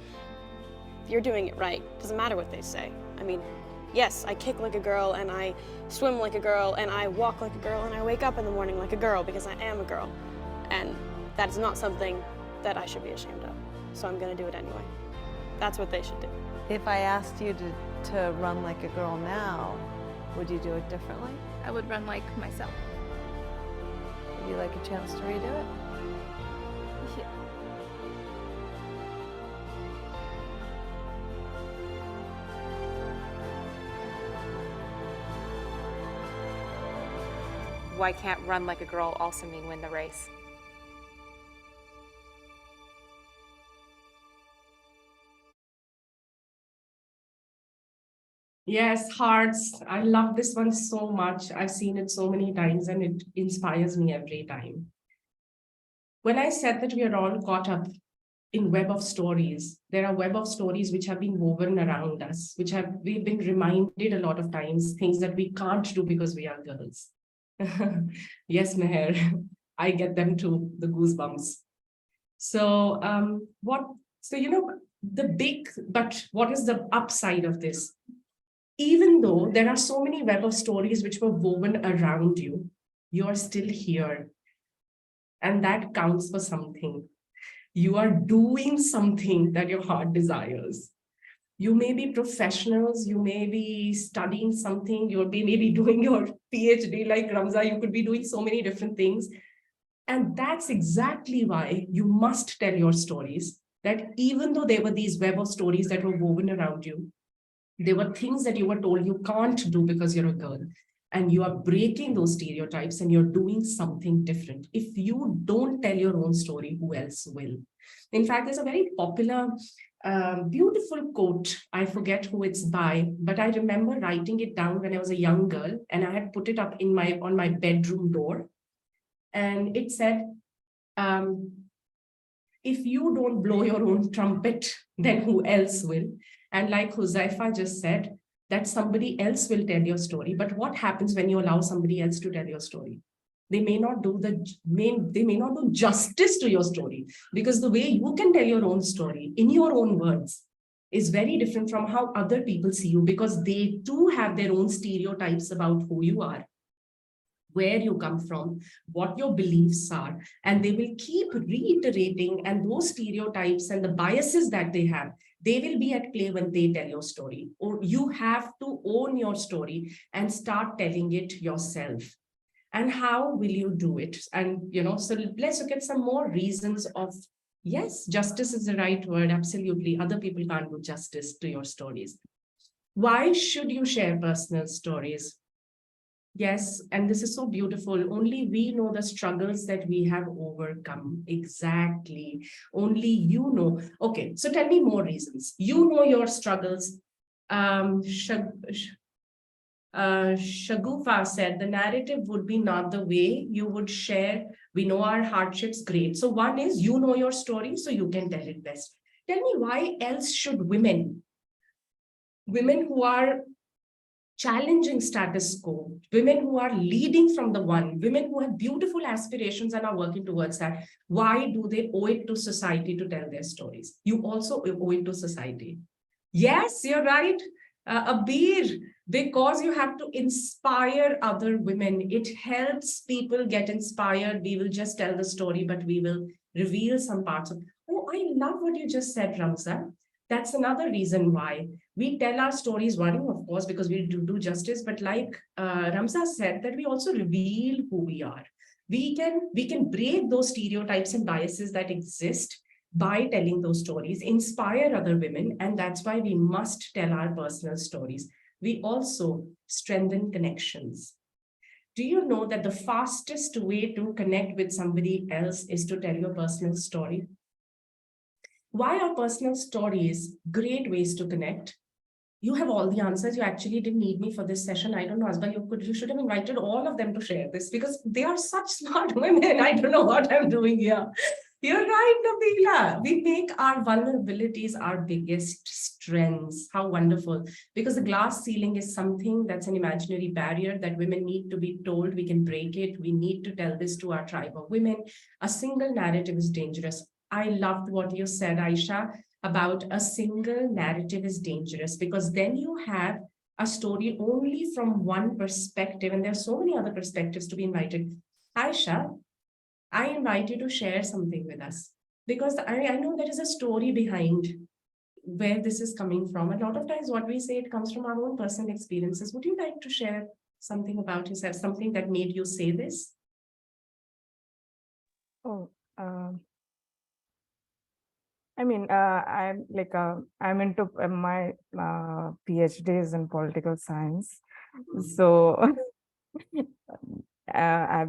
O: you're doing it right. Doesn't matter what they say. I mean, yes, I kick like a girl and I swim like a girl and I walk like a girl and I wake up in the morning like a girl because I am a girl. And that is not something that I should be ashamed of. So I'm gonna do it anyway. That's what they should do.
L: If I asked you to run like a girl now, would you do it differently?
J: I would run like myself.
L: Would you like a chance to redo it?
J: Yeah.
P: Why can't run like a girl also mean win the race?
A: Yes, hearts. I love this one so much. I've seen it so many times and it inspires me every time. When I said that we are all caught up in web of stories, there are web of stories which have been woven around us, we've been reminded a lot of times, things that we can't do because we are girls. Yes, Meher, I get them too, the goosebumps. So but what is the upside of this? Even though there are so many web of stories which were woven around you, you're still here. And that counts for something. You are doing something that your heart desires. You may be professionals, you may be studying something, you'll be maybe doing your PhD like Ramza, you could be doing so many different things. And that's exactly why you must tell your stories, that even though there were these web of stories that were woven around you, there were things that you were told you can't do because you're a girl, and you are breaking those stereotypes and you're doing something different. If you don't tell your own story, who else will? In fact, there's a very popular, beautiful quote. I forget who it's by, but I remember writing it down when I was a young girl, and I had put it up on my bedroom door. And it said, if you don't blow your own trumpet, then who else will? And like Huzaifa just said, that somebody else will tell your story. But what happens when you allow somebody else to tell your story? They may not do justice to your story, because the way you can tell your own story in your own words is very different from how other people see you, because they too have their own stereotypes about who you are, where you come from, what your beliefs are, and they will keep reiterating, and those stereotypes and the biases that they have, they will be at play when they tell your story. Or you have to own your story and start telling it yourself. And how will you do it? And so let's look at some more reasons of, yes, justice is the right word, absolutely. Other people can't do justice to your stories. Why should you share personal stories? Yes, and this is so beautiful. Only we know the struggles that we have overcome. Exactly. Only you know. Okay, so tell me more reasons. You know your struggles. Shagufa said the narrative would be not the way you would share. We know our hardships. Great. So one is, you know your story, so you can tell it best. Tell me, why else should women who are challenging status quo, women who are leading from the one, women who have beautiful aspirations and are working towards that, why do they owe it to society to tell their stories? You also owe it to society. Yes, you're right, Abir, because you have to inspire other women. It helps people get inspired. We will just tell the story, but we will reveal some parts of, oh, I love what you just said, Ramza. That's another reason why we tell our stories, one, of course, because we do justice, but like Ramza said, that we also reveal who we are. We can break those stereotypes and biases that exist by telling those stories, inspire other women, and that's why we must tell our personal stories. We also strengthen connections. Do you know that the fastest way to connect with somebody else is to tell your personal story? Why are personal stories great ways to connect? You have all the answers. You actually didn't need me for this session. I don't know, Asba, you should have invited all of them to share this, because they are such smart women. I don't know what I'm doing here. You're right, Nabila. We make our vulnerabilities our biggest strengths. How wonderful. Because the glass ceiling is something that's an imaginary barrier that women need to be told we can break it. We need to tell this to our tribe of women. A single narrative is dangerous. I loved what you said, Aisha, about a single narrative is dangerous, because then you have a story only from one perspective, and there are so many other perspectives to be invited. Aisha, I invite you to share something with us, because I know there is a story behind where this is coming from. A lot of times what we say, it comes from our own personal experiences. Would you like to share something about yourself, something that made you say this?
I: Oh, I mean, I'm into my PhD is in political science. So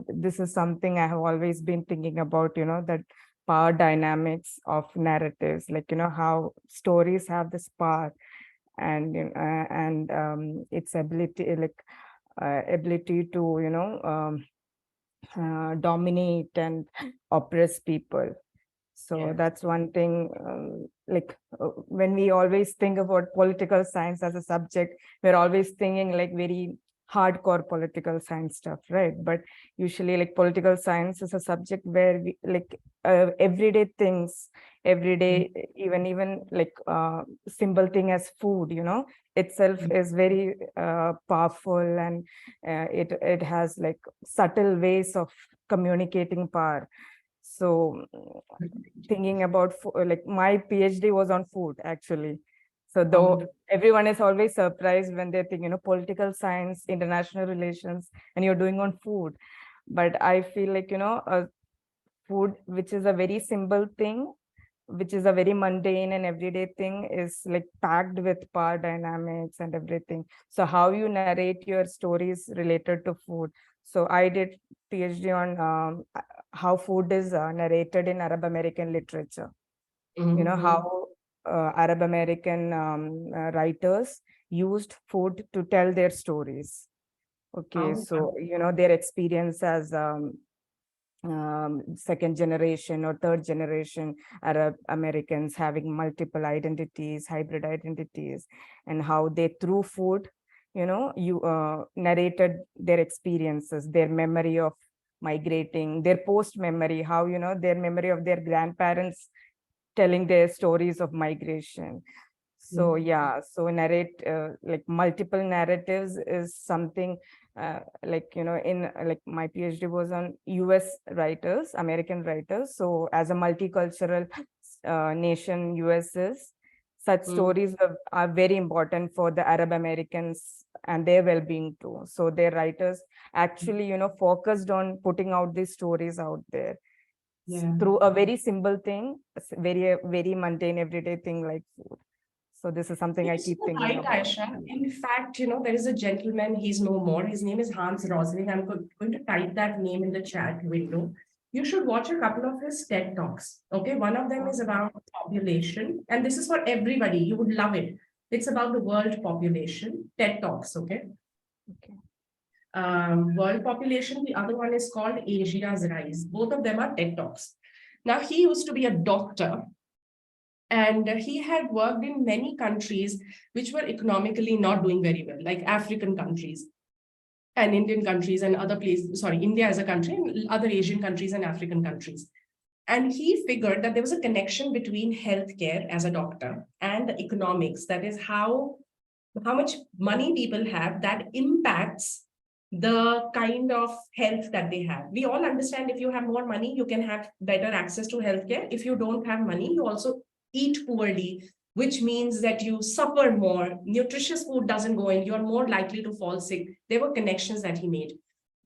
I: this is something I have always been thinking about, that power dynamics of narratives, how stories have this power, and its ability, ability to, dominate and oppress people. So
A: Yes.
I: that's one thing, when we always think about political science as a subject, we're always thinking like very hardcore political science stuff, right? But usually like political science is a subject where we like everyday things, everyday, even like simple thing as food, you know, itself is very powerful, and it has like subtle ways of communicating power. So thinking about like my PhD was on food actually. So though everyone is always surprised when they think, you know, political science, international relations, and you're doing on food. But I feel like, you know, food, which is a very simple thing, which is a very mundane and everyday thing, is like packed with power dynamics and everything. So how you narrate your stories related to food. So I did PhD on how food is narrated in Arab American literature. You know, how Arab American writers used food to tell their stories. Okay, so, you know, their experience as second generation or third generation Arab Americans having multiple identities, hybrid identities, and how they through food, you know, you narrated their experiences, their memory of migrating, their post memory, how, you know, their memory of their grandparents telling their stories of migration. So yeah, so narrate like multiple narratives is something like, you know, in like my PhD was on US writers, American writers. So as a multicultural nation, US is, such stories are very important for the Arab Americans and their well-being too. So their writers actually, you know, focused on putting out these stories out there.
A: Yeah.
I: Through a very simple thing, very mundane everyday thing like food. So this is something I keep thinking
A: Right,
I: about.
A: Aisha. In fact, you know, there is a gentleman, he's no more. His name is Hans Rosling. I'm going to type that name in the chat window. You should watch a couple of his TED Talks. Okay, one of them is about population, and this is for everybody. You would love it. It's about the world population, TED Talks, okay?
I: Okay.
A: World population, the other one is called Asia's Rise. Both of them are TED Talks. Now, he used to be a doctor, and he had worked in many countries which were economically not doing very well, like African countries and Indian countries and other places, sorry, India as a country and other Asian countries and African countries. And he figured that there was a connection between healthcare as a doctor and the economics. That is how much money people have that impacts the kind of health that they have. We all understand if you have more money, you can have better access to healthcare. If you don't have money, you also eat poorly, which means that you suffer more. Nutritious food doesn't go in, you're more likely to fall sick. There were connections that he made.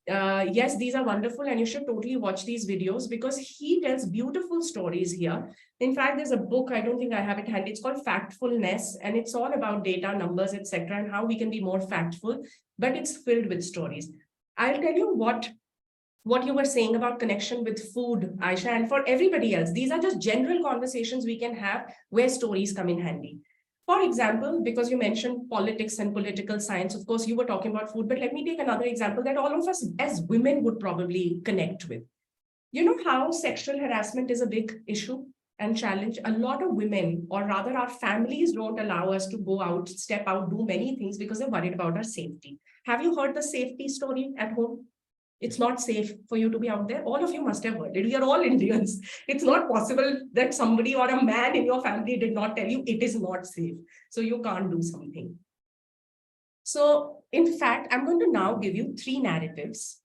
A: Yes, these are wonderful, and you should totally watch these videos because he tells beautiful stories here. In fact, there's a book, I don't think I have it handy, it's called Factfulness, and it's all about data, numbers, etc., and how we can be more factful, but it's filled with stories. I'll tell you what you were saying about connection with food, Aisha, and for everybody else, these are just general conversations we can have where stories come in handy. For example, because you mentioned politics and political science, of course, you were talking about food, but let me take another example that all of us as women would probably connect with. You know how sexual harassment is a big issue and challenge? A lot of women, or rather our families, don't allow us to go out, step out, do many things because they're worried about our safety. Have you heard the safety story at home? It's not safe for you to be out there. All of you must have heard it. We are all Indians. It's not possible that somebody or a man in your family did not tell you it is not safe, so you can't do something. So in fact, I'm going to now give you 3 narratives,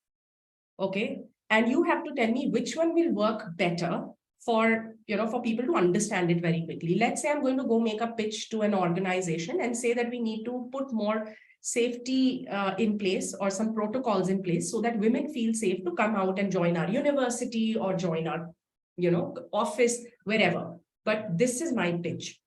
A: okay? And you have to tell me which one will work better for, you know, for people to understand it very quickly. Let's say I'm going to go make a pitch to an organization and say that we need to put more safety in place or some protocols in place so that women feel safe to come out and join our university or join our, you know, office, wherever. But this is my pitch.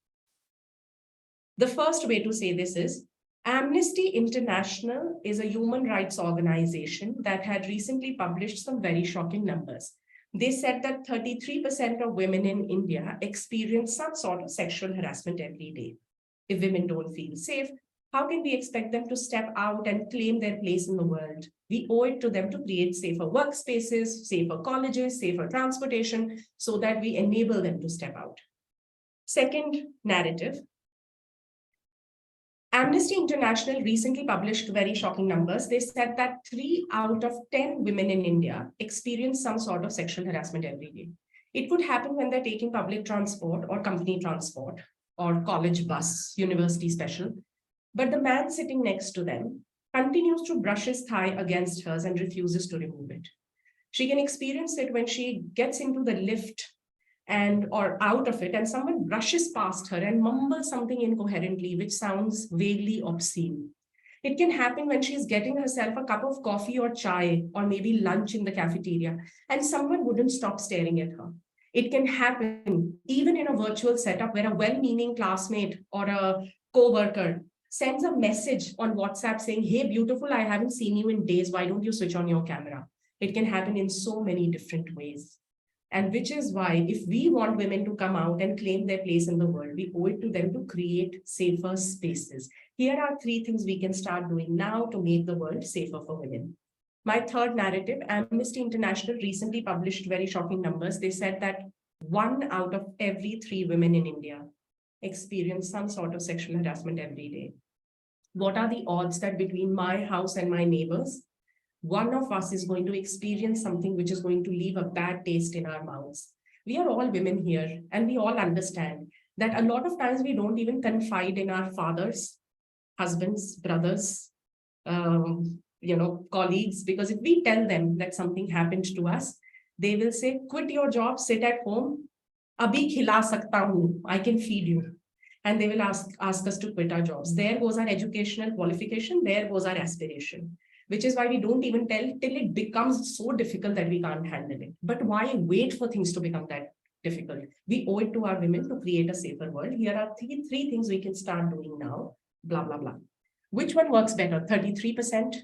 A: The first way to say this is, Amnesty International is a human rights organization that had recently published some very shocking numbers. They said that 33% of women in India experience some sort of sexual harassment every day. If women don't feel safe, how can we expect them to step out and claim their place in the world? We owe it to them to create safer workspaces, safer colleges, safer transportation, so that we enable them to step out. Second narrative, Amnesty International recently published very shocking numbers. They said that 3 out of 10 women in India experience some sort of sexual harassment every day. It could happen when they're taking public transport or company transport or college bus, university special. But the man sitting next to them continues to brush his thigh against hers and refuses to remove it. She can experience it when she gets into the lift and or out of it, and someone brushes past her and mumbles something incoherently, which sounds vaguely obscene. It can happen when she's getting herself a cup of coffee or chai or maybe lunch in the cafeteria, and someone wouldn't stop staring at her. It can happen even in a virtual setup where a well-meaning classmate or a co-worker sends a message on WhatsApp saying, "Hey, beautiful, I haven't seen you in days. Why don't you switch on your camera?" It can happen in so many different ways. And which is why if we want women to come out and claim their place in the world, we owe it to them to create safer spaces. Here are 3 things we can start doing now to make the world safer for women. My third narrative, Amnesty International recently published very shocking numbers. They said that 1 out of every 3 women in India experience some sort of sexual harassment every day. What are the odds that between my house and my neighbors, one of us is going to experience something which is going to leave a bad taste in our mouths? We are all women here, and we all understand that a lot of times we don't even confide in our fathers, husbands, brothers, colleagues, because if we tell them that something happened to us, they will say, "Quit your job, sit at home. Abhi khila sakta hu, I can feed you." And they will ask us to quit our jobs. There goes our educational qualification, there goes our aspiration, which is why we don't even tell till it becomes so difficult that we can't handle it. But why wait for things to become that difficult? We owe it to our women to create a safer world. Here are three things we can start doing now, blah, blah, blah. Which one works better? 33%,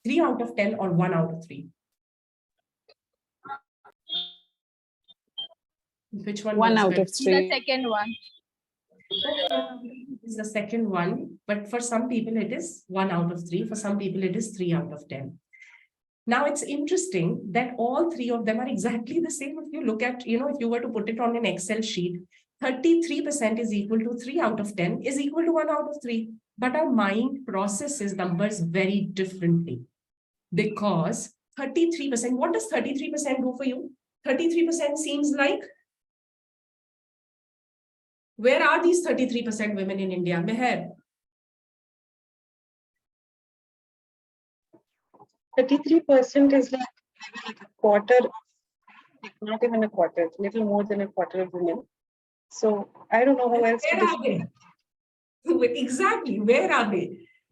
A: 3 out of 10, or 1 out of 3? Which one?
B: 1 out
A: better?
B: of 3.
J: The second one.
A: Is the second one, but for some people it is 1 out of 3. For some people it is 3 out of 10. Now it's interesting that all 3 of them are exactly the same. If you look at, if you were to put it on an Excel sheet, 33% is equal to 3 out of 10 is equal to 1 out of 3. But our mind processes numbers very differently, because 33%, what does 33% do for you? 33% seems like, where are these 33% women in India? Meher?
K: 33% is like maybe like a quarter, not even a quarter, little more than a quarter of women. So I don't know how else to define.
A: Exactly, where are they?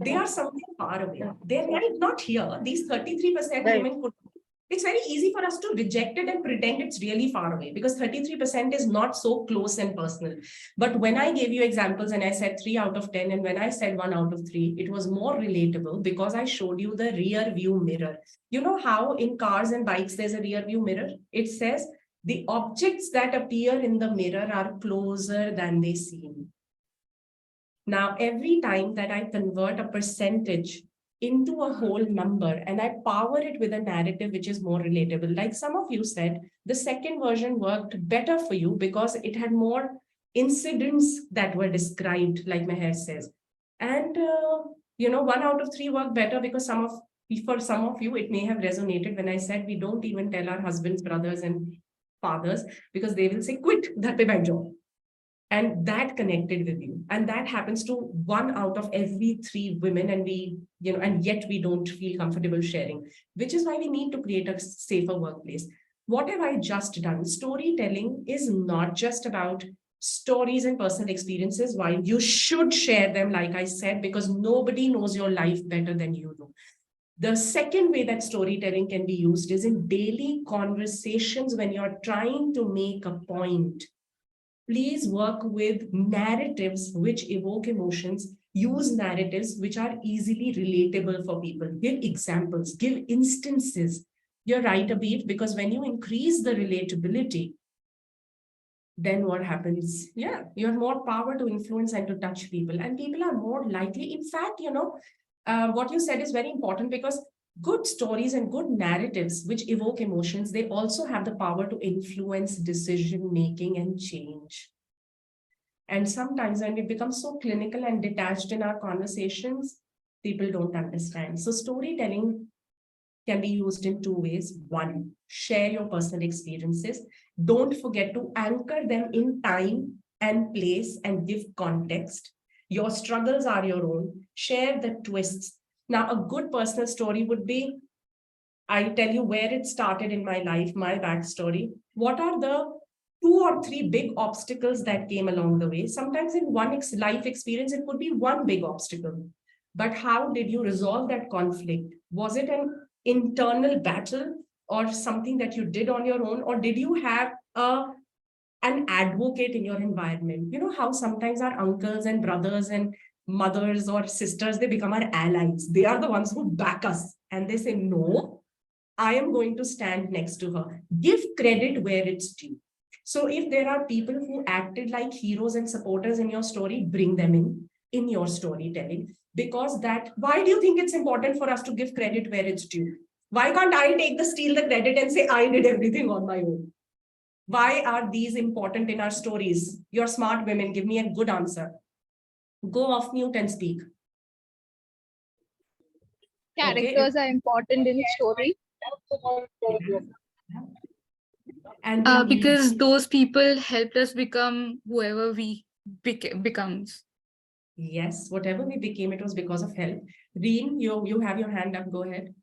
A: They are somewhere far away. They're not here. These 33% women could. It's very easy for us to reject it and pretend it's really far away, because 33% is not so close and personal. But when I gave you examples and I said 3 out of 10, and when I said 1 out of 3, it was more relatable because I showed you the rear view mirror. You know how in cars and bikes there's a rear view mirror? It says the objects that appear in the mirror are closer than they seem. Now, every time that I convert a percentage into a whole number and I power it with a narrative which is more relatable, like some of you said, the second version worked better for you because it had more incidents that were described, like Meher says. And, 1 out of 3 worked better because for some of you, it may have resonated when I said we don't even tell our husbands, brothers, and fathers, because they will say, "Quit, that pe baith jao." And that connected with you. And that happens to 1 out of every 3 women. And and yet we don't feel comfortable sharing, which is why we need to create a safer workplace. What have I just done? Storytelling is not just about stories and personal experiences, while you should share them, like I said, because nobody knows your life better than you do. The second way that storytelling can be used is in daily conversations when you're trying to make a point. Please work with narratives which evoke emotions. Use narratives which are easily relatable for people. Give examples, give instances. You're right, Abid, because when you increase the relatability, then what happens? Yeah, you have more power to influence and to touch people, and people are more likely. In fact, what you said is very important, because good stories and good narratives which evoke emotions, they also have the power to influence decision making and change. And sometimes when we become so clinical and detached in our conversations, people don't understand. So storytelling can be used in two ways. One, share your personal experiences. Don't forget to anchor them in time and place and give context. Your struggles are your own. Share the twists. Now, a good personal story would be, I tell you where it started in my life, my backstory. What are the 2 or 3 big obstacles that came along the way? Sometimes in one life experience, it could be one big obstacle. But how did you resolve that conflict? Was it an internal battle or something that you did on your own? Or did you have an advocate in your environment? You know how sometimes our uncles and brothers and mothers or sisters, they become our allies. They are the ones who back us. And they say, no, I am going to stand next to her. Give credit where it's due. So if there are people who acted like heroes and supporters in your story, bring them in your storytelling. Because why do you think it's important for us to give credit where it's due? Why can't I steal the credit and say I did everything on my own? Why are these important in our stories? You're smart women, give me a good answer. Go off mute and speak.
J: Characters are important in story.
A: And
Q: because those people helped us become whoever we becomes.
A: Yes, whatever we became, it was because of help. Reem, you have your hand up. Go ahead.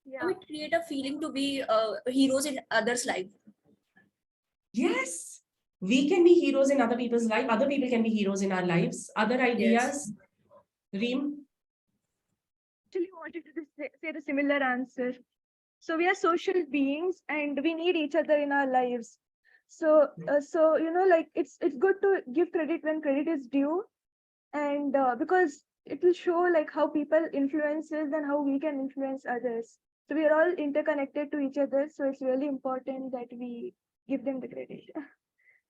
R: We create a feeling to be heroes in others' life.
A: Yes, we can be heroes in other people's life. Other people can be heroes in our lives. Other ideas? Reem?
F: Actually wanted to say the similar answer. So we are social beings and we need each other in our lives. So it's good to give credit when credit is due, and because it will show like how people influences and how we can influence others. So we are all interconnected to each other. So it's really important that we give them the credit.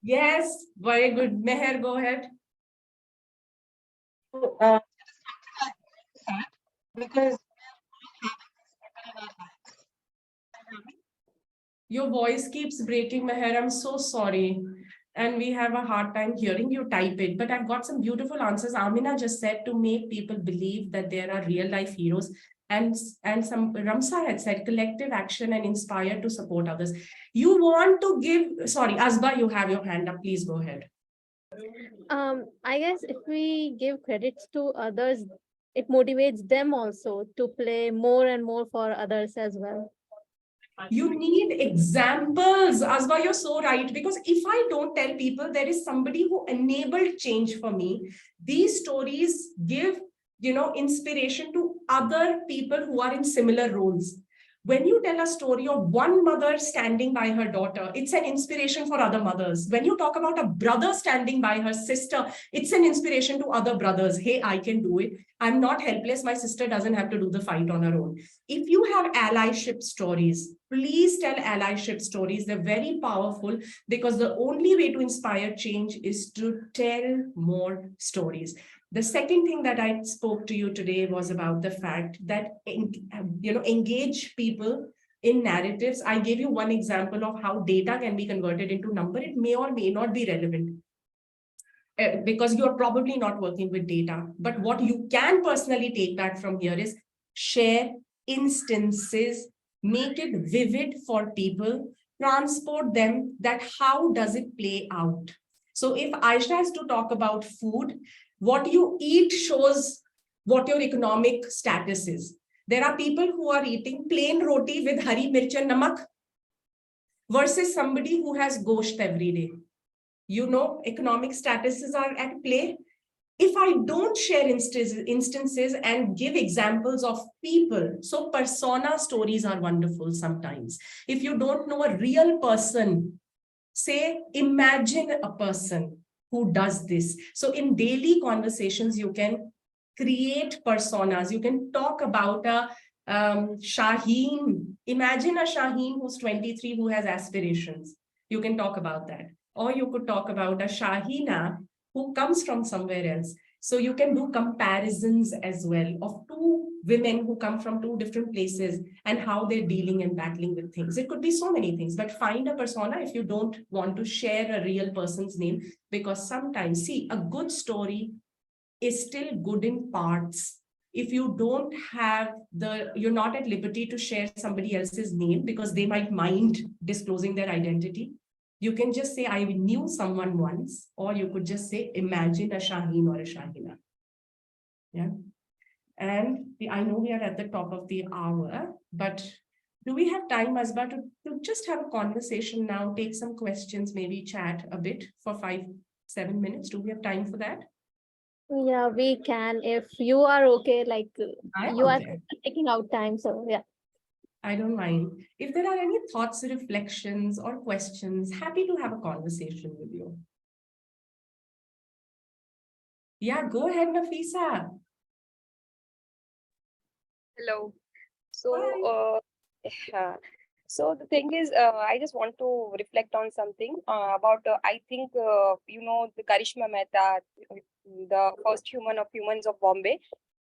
A: Yes, very good. Meher, go ahead.
K: Because
A: your voice keeps breaking, Meher. I'm so sorry. And we have a hard time hearing you type it. But I've got some beautiful answers. Amina just said to make people believe that there are real life heroes. And some Ramsa had said collective action and inspire to support others. You want to give, sorry, Asba, you have your hand up. Please go ahead.
S: I guess if we give credits to others, it motivates them also to play more and more for others as well.
A: You need examples. Asba, you're so right. Because if I don't tell people there is somebody who enabled change for me, these stories give, inspiration to other people who are in similar roles. When you tell a story of one mother standing by her daughter, it's an inspiration for other mothers. When you talk about a brother standing by her sister, it's an inspiration to other brothers. Hey, I can do it. I'm not helpless. My sister doesn't have to do the fight on her own. If you have allyship stories, please tell allyship stories. They're very powerful because the only way to inspire change is to tell more stories. The second thing that I spoke to you today was about the fact that, engage people in narratives. I gave you one example of how data can be converted into number. It may or may not be relevant because you're probably not working with data. But what you can personally take back from here is share instances, make it vivid for people, transport them that how does it play out. So if Aisha has to talk about food, what you eat shows what your economic status is. There are people who are eating plain roti with hari mirch and namak versus somebody who has gosht every day. Economic statuses are at play. If I don't share instances and give examples of people, so persona stories are wonderful sometimes. If you don't know a real person, say, imagine a person who does this. So in daily conversations, you can create personas. You can talk about a Shaheen. Imagine a Shaheen who's 23, who has aspirations. You can talk about that. Or you could talk about a Shahina who comes from somewhere else. So you can do comparisons as well of two women who come from two different places and how they're dealing and battling with things. It could be so many things, but find a persona if you don't want to share a real person's name, because sometimes, see, a good story is still good in parts. If you don't have you're not at liberty to share somebody else's name because they might mind disclosing their identity, you can just say, I knew someone once, or you could just say, imagine a Shaheen or a Shahina. Yeah. And I know we are at the top of the hour, but do we have time, Asba, to just have a conversation now, take some questions, maybe chat a bit for 5-7 minutes? Do we have time for that?
S: Yeah, we can, if you are okay, like you are
A: Okay.
S: taking out time, so yeah.
A: I don't mind. If there are any thoughts, reflections, or questions, happy to have a conversation with you. Yeah, go ahead, Nafisa.
T: Hello. So the thing is, I just want to reflect on something about, I think, the Karishma Mehta, the first human of humans of Bombay.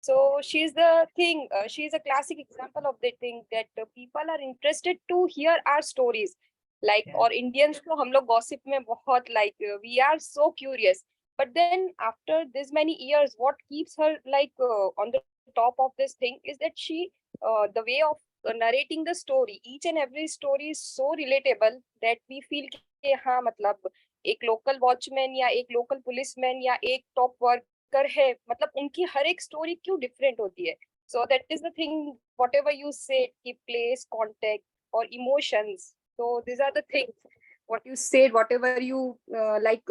T: So she's the thing, she's a classic example of the thing that people are interested to hear our stories. Like, or Indians, तो हम लोग gossip में बहुत, like, we are so curious. But then after this many years, what keeps her like on the top of this thing is that she, the way of narrating the story, each and every story is so relatable that we feel कि हाँ मतलब एक local watchman या एक local policeman या एक top worker है, मतलब उनकी हर एक story क्यों different होती है. So that is the thing, whatever you say, कि place, context or emotions. So these are the things. What you said, whatever you like,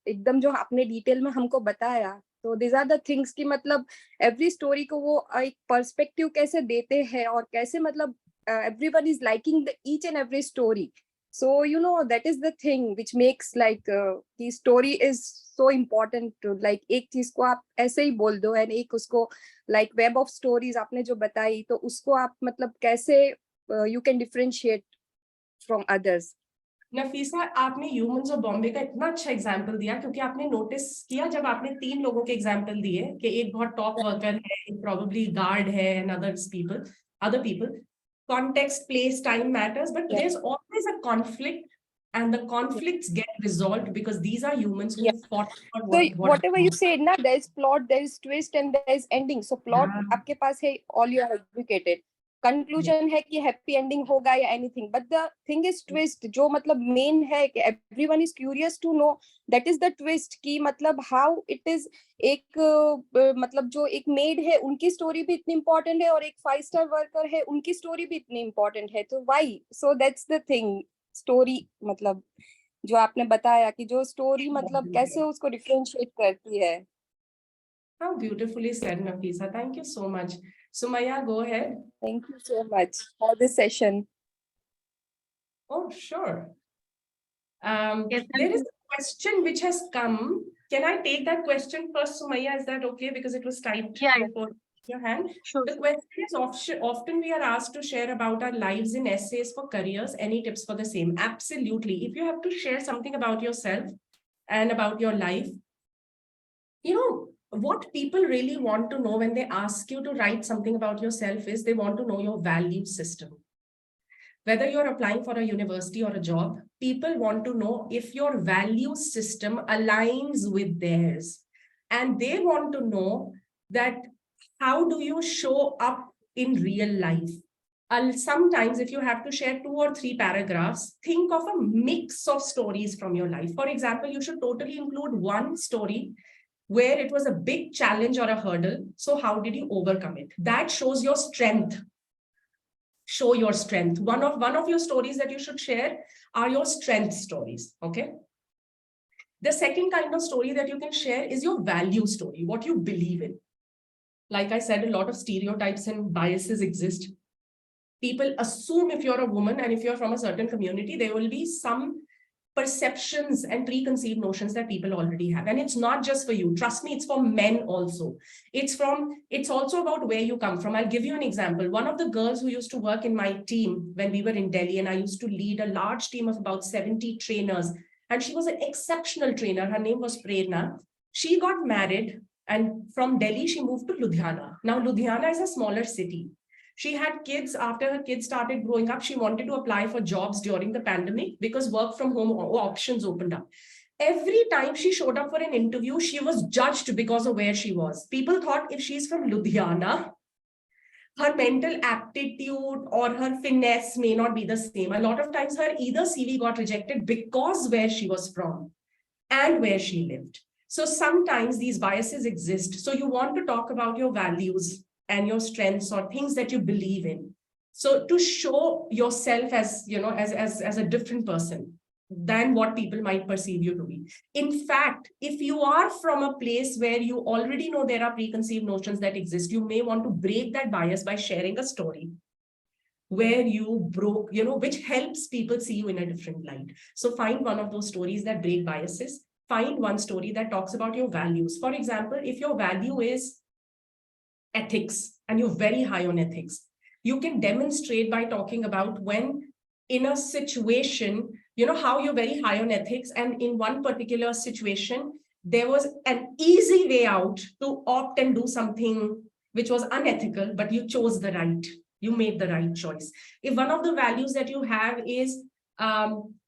T: एकदम जो आपने डिटेल में हमको बताया, तो these are the things कि मतलब every story को वो एक perspective कैसे देते हैं और कैसे मतलब everyone is liking the each and every story. So that is the thing which makes like the story is so important to, like, एक चीज को आप ऐसे ही बोल दो and एक उसको like web of stories आपने जो बताई, तो उसको आप मतलब कैसे you can differentiate from others.
A: Nafisa, आपने ह्यूमंस ऑफ बॉम्बे का इतना अच्छा एग्जाम्पल दिया, क्योंकि आपने नोटिस किया जब आपने 3 लोगों के एग्जाम्पल दिए कि एक बहुत टॉप वर्कर है, एक प्रोबेबली गार्ड है, and other people, context, place, time matters, but there's always a conflict, and the conflicts get resolved because these are humans who fought for
T: So
A: what
T: whatever you said, na, there is plot, there is twist, and there is ending. So plot आपके पास है, all you are educated. Conclusion है कि happy ending होगा या anything, but the thing is twist, जो मतलब main है कि everyone is curious to know, that is the twist कि मतलब how it is. एक मतलब जो एक maid है उनकी story भी इतनी important है और एक 5-star worker है उनकी story भी इतनी important है, तो why? So that's the thing, story मतलब जो आपने बताया कि जो story मतलब कैसे उसको differentiate करती है.
A: How beautifully said, Nafisa. Thank you so much. Sumaya, go ahead.
T: Thank you so much for this session.
A: Oh, sure. There is a question which has come. Can I take that question first, Sumaya? Is that okay? Because it was typed before your hand. Sure. The question is, often we are asked to share about our lives in essays for careers. Any tips for the same? Absolutely. If you have to share something about yourself and about your life, what people really want to know when they ask you to write something about yourself is they want to know your value system. Whether you're applying for a university or a job, people want to know if your value system aligns with theirs. And they want to know that how do you show up in real life? Sometimes if you have to share 2 or 3 paragraphs, think of a mix of stories from your life. For example, you should totally include one story where it was a big challenge or a hurdle. So how did you overcome it? That shows your strength. Show your strength. One of your stories that you should share are your strength stories. Okay. The second kind of story that you can share is your value story, what you believe in. Like I said, a lot of stereotypes and biases exist. People assume if you're a woman and if you're from a certain community, there will be some perceptions and preconceived notions that people already have. And it's not just for you. Trust me, it's for men also. It's also about where you come from. I'll give you an example. One of the girls who used to work in my team when we were in Delhi, and I used to lead a large team of about 70 trainers, and she was an exceptional trainer. Her name was Prerna. She got married And from Delhi, she moved to Ludhiana. Now, Ludhiana is a smaller city. She had kids. After her kids started growing up, she wanted to apply for jobs during the pandemic because work from home options opened up. Every time she showed up for an interview, she was judged because of where she was. People thought if she's from Ludhiana, her mental aptitude or her finesse may not be the same. A lot of times her either CV got rejected because where she was from and where she lived. So sometimes these biases exist. So you want to talk about your values and your strengths or things that you believe in. So to show yourself as, as a different person than what people might perceive you to be. In fact, if you are from a place where you already know there are preconceived notions that exist, you may want to break that bias by sharing a story where you broke, which helps people see you in a different light. So find one of those stories that break biases. Find one story that talks about your values. For example, if your value is ethics and you're very high on ethics, you can demonstrate by talking about when in a situation, how you're very high on ethics, and in one particular situation, there was an easy way out to opt and do something which was unethical, but you chose the right. You made the right choice. If one of the values that you have is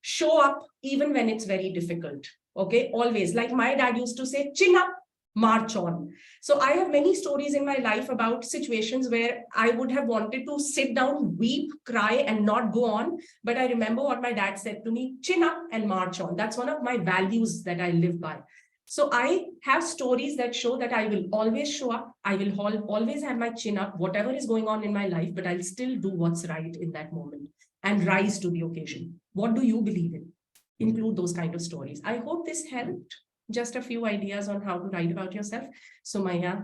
A: show up even when it's very difficult, okay, always. Like my dad used to say, chin up, march on. So I have many stories in my life about situations where I would have wanted to sit down, weep, cry, and not go on. But I remember what my dad said to me, chin up and march on. That's one of my values that I live by. So I have stories that show that I will always show up. I will always have my chin up, whatever is going on in my life, but I'll still do what's right in that moment and rise to the occasion. What do you believe in? Include those kind of stories. I hope this helped. Just a few ideas on how to write about yourself. So Maya,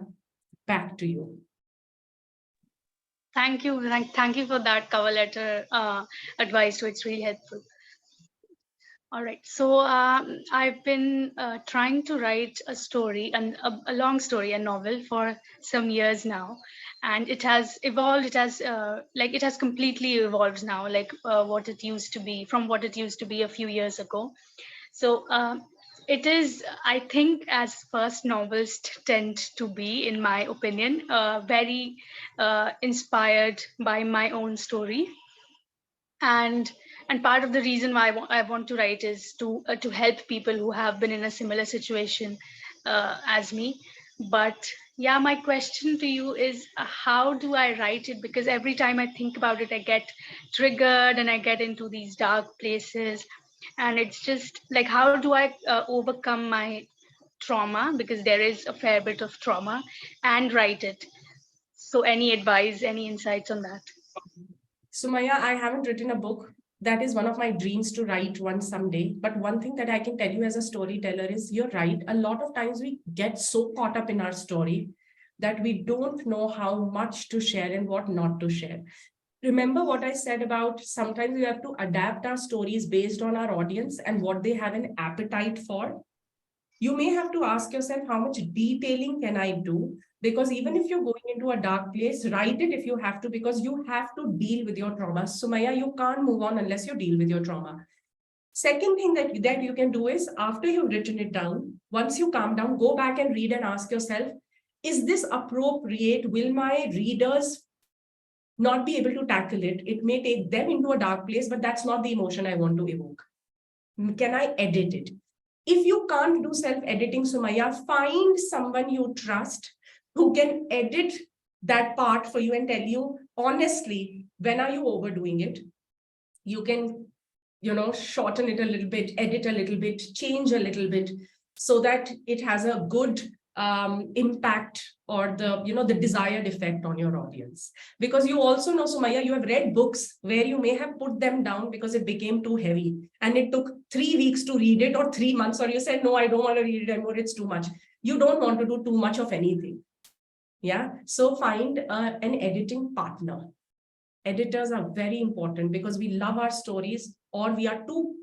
A: back to you.
C: Thank you. Thank you for that cover letter advice. So it's really helpful. All right. So I've been trying to write a story, a long story, a novel for some years now, and it has evolved. It has it has completely evolved now, like what it used to be from what it used to be a few years ago. So it is, I think, as first novels tend to be, in my opinion, very inspired by my own story. And part of the reason why I want to write is to help people who have been in a similar situation as me. But yeah, my question to you is, how do I write it? Because every time I think about it, I get triggered and I get into these dark places. And it's just like, how do I overcome my trauma? Because there is a fair bit of trauma, and write it. So any advice, any insights on that?
A: So Maya, I haven't written a book. That is one of my dreams, to write one someday. But one thing that I can tell you as a storyteller is, you're right. A lot of times we get so caught up in our story that we don't know how much to share and what not to share. Remember what I said about sometimes we have to adapt our stories based on our audience and what they have an appetite for. You may have to ask yourself, how much detailing can I do? Because even if you're going into a dark place, write it if you have to, because you have to deal with your trauma. Sumaya, you can't move on unless you deal with your trauma. Second thing that you can do is, after you've written it down, once you calm down, go back and read and ask yourself, is this appropriate? Will my readers not be able to tackle it? It may take them into a dark place, but that's not the emotion I want to evoke. Can I edit it? If you can't do self-editing, Sumaya, find someone you trust who can edit that part for you and tell you, honestly, when are you overdoing it? You can, shorten it a little bit, edit a little bit, change a little bit, so that it has a good impact, or the desired effect on your audience. Because you also know, Sumaya, you have read books where you may have put them down because it became too heavy and it took 3 weeks to read it, or 3 months, or you said, no, I don't want to read it anymore, it's too much. You don't want to do too much of anything. Yeah. So find an editing partner. Editors are very important because we love our stories, or we are too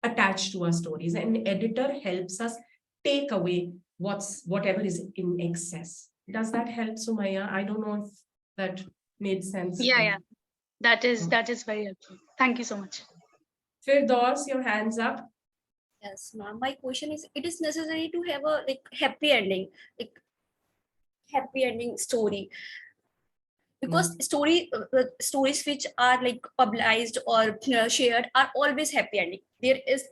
A: attached to our stories. And an editor helps us take away whatever is in excess. Does that help, Sumaya? I don't know if that made sense.
C: Yeah. That is very helpful. Thank you so much.
A: Firdaus, your hands up.
R: Yes, ma'am. My question is, it is necessary to have a happy ending. happy ending story. Because stories which are like published or shared are always happy ending. There is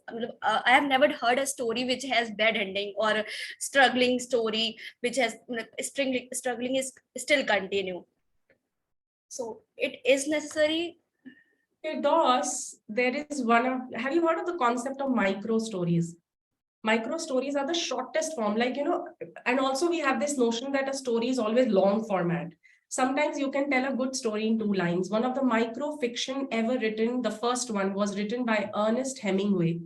R: I have never heard a story which has bad ending, or a struggling story which has struggling is still continue. So it is necessary.
A: Firdaus, there is have you heard of the concept of micro stories? Micro stories are the shortest form, like, and also we have this notion that a story is always long format. Sometimes you can tell a good story in 2 lines. One of the micro fiction ever written, the first one was written by Ernest Hemingway,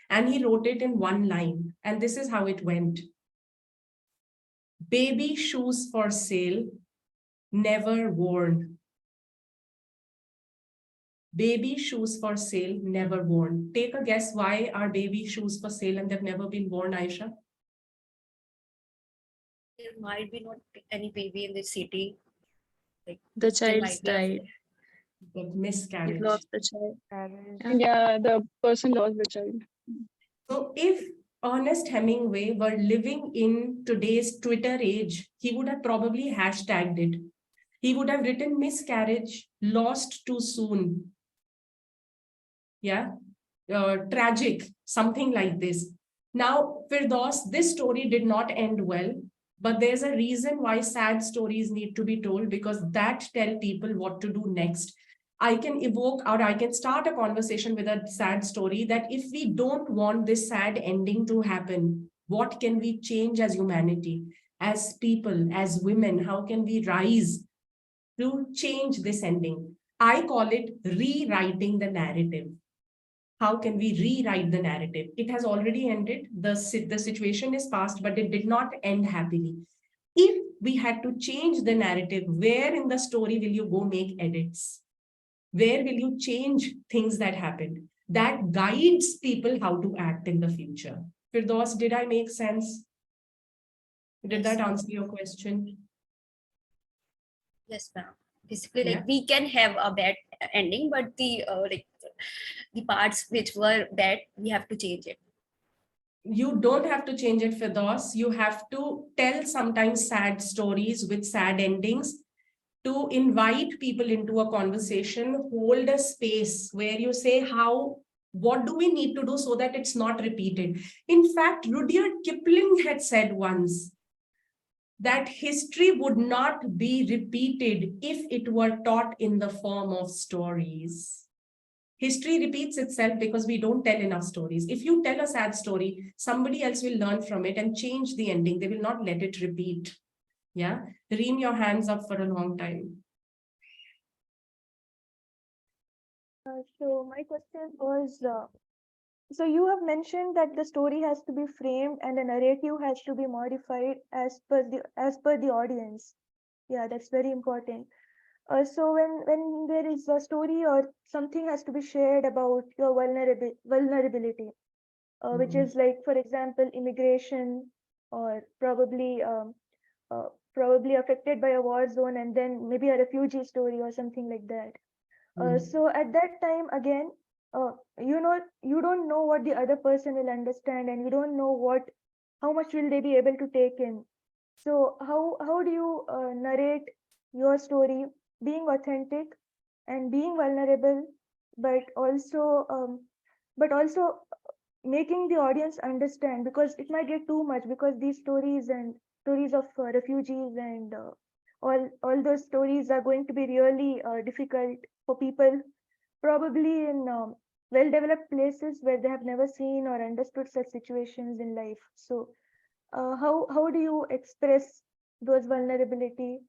A: and he wrote it in 1 line. And this is how it went. Baby shoes for sale, never worn. Baby shoes for sale, never worn. Take a guess, why are baby shoes for sale and they've never been worn, Aisha?
R: There might be not any baby in the city. Like,
Q: The
R: there
Q: child's
R: might be a
Q: died.
A: The miscarriage.
Q: He lost the child. Yeah, the person lost the child.
A: So if Ernest Hemingway were living in today's Twitter age, he would have probably hashtagged it. He would have written miscarriage, lost too soon. Yeah, tragic, something like this. Now, Firdaus, this story did not end well, but there's a reason why sad stories need to be told, because that tell people what to do next. I can evoke, or I can start a conversation with a sad story, that if we don't want this sad ending to happen, what can we change as humanity, as people, as women? How can we rise to change this ending? I call it rewriting the narrative. How can we rewrite the narrative? It has already ended. The situation is past, but it did not end happily. If we had to change the narrative, where in the story will you go make edits? Where will you change things that happened? That guides people how to act in the future. Firdaus, did I make sense? Did that answer your question?
R: Yes, ma'am. Basically,
A: Yeah.
R: like, we can have a bad ending, but the the parts which were bad, we have to change it.
A: You don't have to change it, Firdaus. You have to tell sometimes sad stories with sad endings to invite people into a conversation, hold a space where you say, what do we need to do so that it's not repeated? In fact, Rudyard Kipling had said once that history would not be repeated if it were taught in the form of stories. History repeats itself because we don't tell enough stories. If you tell a sad story, somebody else will learn from it and change the ending. They will not let it repeat. Yeah. Reem, your hands up for a long time.
F: So my question was, so you have mentioned that the story has to be framed and the narrative has to be modified as per the audience. Yeah, that's very important. So when there is a story or something has to be shared about your vulnerability, which is like, for example, immigration, or probably affected by a war zone, and then maybe a refugee story or something like that. So at that time, again, you don't know what the other person will understand, and you don't know how much will they be able to take in. So how do you narrate your story, being authentic and being vulnerable, but also making the audience understand, because it might get too much, because these stories of refugees and all those stories are going to be really difficult for people, probably in well-developed places where they have never seen or understood such situations in life. So how do you express those vulnerability,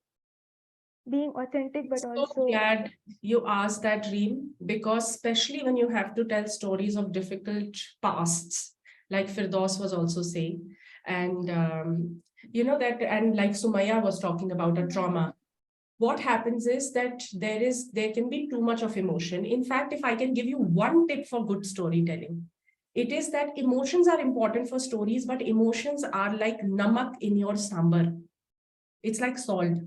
F: being authentic but also
A: Glad you asked that, Reem, because especially when you have to tell stories of difficult pasts, like Firdaus was also saying, and that, and like Sumaya was talking about a trauma. What happens is that there can be too much of emotion. In fact, if I can give you one tip for good storytelling, it is that emotions are important for stories, but emotions are like namak in your sambar. It's like salt.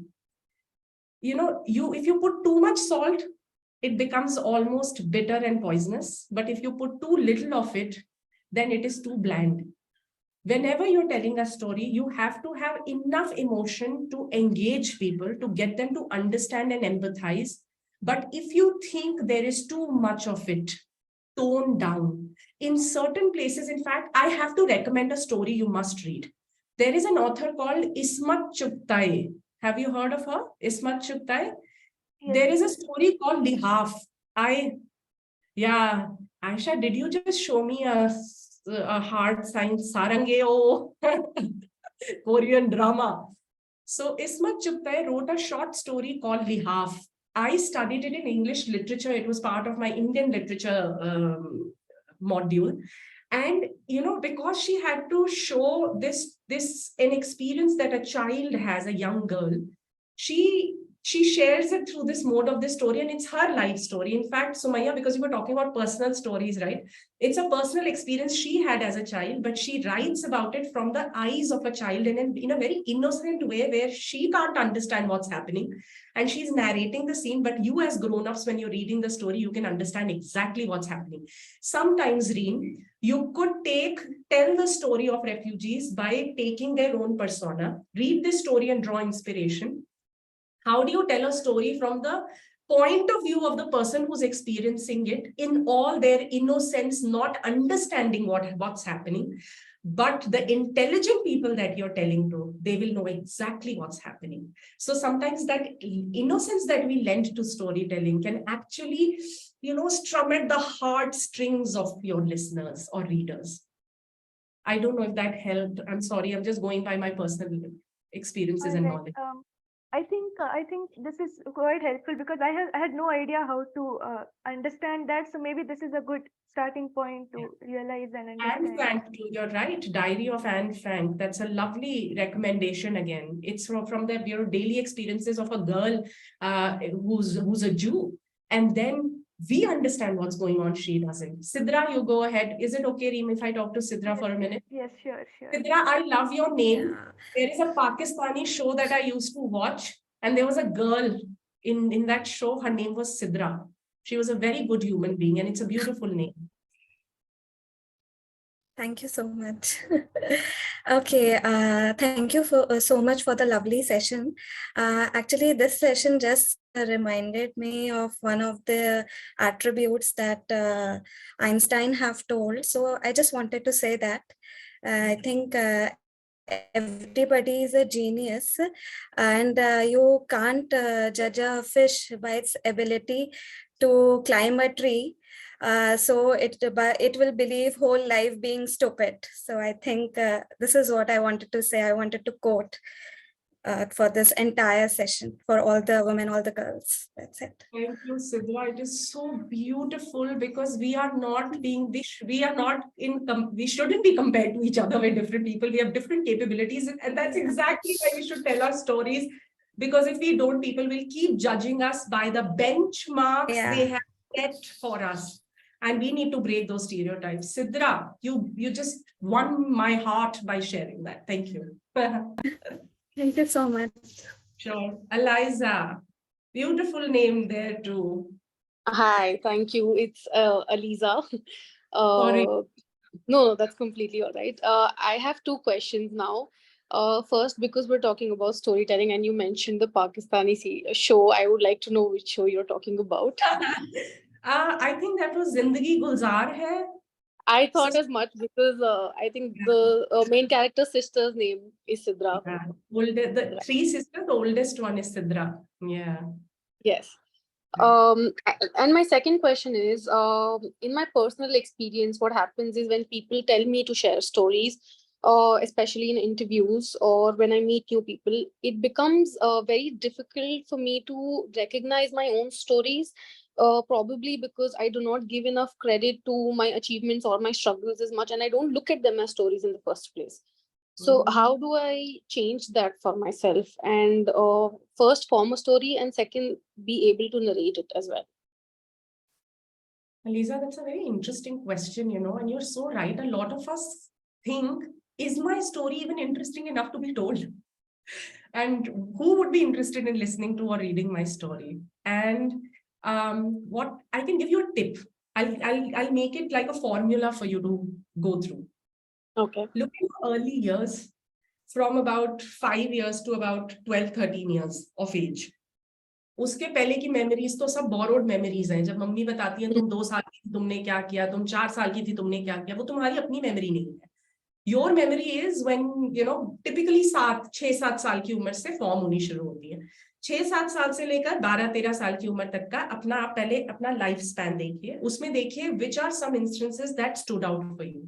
A: If you put too much salt, it becomes almost bitter and poisonous. But if you put too little of it, then it is too bland. Whenever you're telling a story, you have to have enough emotion to engage people, to get them to understand and empathize. But if you think there is too much of it, tone down. In certain places, in fact, I have to recommend a story you must read. There is an author called Ismat Chugtai. Have you heard of her? Ismat Chugtai? There is a story called Lihaf. Yeah, Aisha, did you just show me a hard science sarangeo Korean drama? So Ismat Chugtai wrote a short story called Lihaf. I studied it in English literature. It was part of my Indian literature module. And, because she had to show an experience that a child has, a young girl, she shares it through this mode of this story, and it's her life story. In fact, Sumaya, because you were talking about personal stories, right? It's a personal experience she had as a child, but she writes about it from the eyes of a child in a very innocent way where she can't understand what's happening. And she's narrating the scene, but you as grown-ups, when you're reading the story, you can understand exactly what's happening. Sometimes, Reem, you could tell the story of refugees by taking their own persona, read this story and draw inspiration. How do you tell a story from the point of view of the person who's experiencing it in all their innocence, not understanding what's happening? But the intelligent people that you're telling to, they will know exactly what's happening. So sometimes that innocence that we lend to storytelling can actually, strum at the heartstrings of your listeners or readers. I don't know if that helped. I'm sorry, I'm just going by my personal experiences and knowledge.
F: I think this is quite helpful because I had no idea how to understand that. So maybe this is a good starting point to realize and understand.
A: Anne Frank, you're right. Diary of Anne Frank. That's a lovely recommendation again. It's from the daily experiences of a girl who's a Jew. And then we understand what's going on. She doesn't. Sidra, you go ahead. Is it okay, Reem, if I talk to Sidra for a minute?
F: Yes, sure.
A: Sidra, I love your name. There is a Pakistani show that I used to watch, and there was a girl in that show. Her name was Sidra. She was a very good human being, and it's a beautiful name.
U: Thank you so much. Okay, thank you so much for the lovely session. Actually, this session just reminded me of one of the attributes that Einstein have told. So I just wanted to say that I think everybody is a genius, and you can't judge a fish by its ability to climb a tree. So it will believe whole life being stupid. So I think this is what I wanted to say. I wanted to quote for this entire session for all the women, all the girls. That's it.
A: Thank you, Sidra. It is so beautiful because we are not we shouldn't be compared to each other. We're different people. We have different capabilities, and that's exactly why we should tell our stories. Because if we don't, people will keep judging us by the benchmarks they have set for us. And we need to break those stereotypes. Sidra, you just won my heart by sharing that. Thank you.
U: Thank you so much.
A: Sure. Eliza, beautiful name there too.
V: Hi, thank you. It's Aliza.
A: Sorry.
V: No, that's completely all right. I have two questions now. First, because we're talking about storytelling and you mentioned the Pakistani show, I would like to know which show you're talking about.
A: I think that was Zindagi Gulzar Hai.
V: I thought as much because I think the main character's sister's name is Sidra.
A: Yeah. The three sisters, the oldest one is Sidra. Yeah.
V: Yes. And my second question is, in my personal experience, what happens is when people tell me to share stories, especially in interviews or when I meet new people, it becomes very difficult for me to recognize my own stories, probably because I do not give enough credit to my achievements or my struggles as much, and I don't look at them as stories in the first place. So how do I change that for myself and first form a story and second be able to narrate it as well?
A: Lisa, that's a very interesting question, and you're so right. A lot of us think, is my story even interesting enough to be told? And who would be interested in listening to or reading my story? And what I can give you a tip. I'll make it like a formula for you to go through.
V: Okay.
A: Look at your early years, from about 5 years to about 12, 13 years of age. उसके पहले की memories तो सब borrowed memories हैं. जब mummy बताती हैं तुम 2 साल की थी तुमने क्या किया, तुम 4 साल की थी तुमने क्या किया, वो तुम्हारी अपनी मेमोरी नहीं है. Your memory is when typically 6-7 साल की उम्र से फॉर्म होनी शुरू होती है. 6-7 साल से लेकर 12-13 साल की उम्र तक का अपना आप पहले अपना लाइफ स्पैन देखिए. उसमें देखिए which are some instances that stood out for you.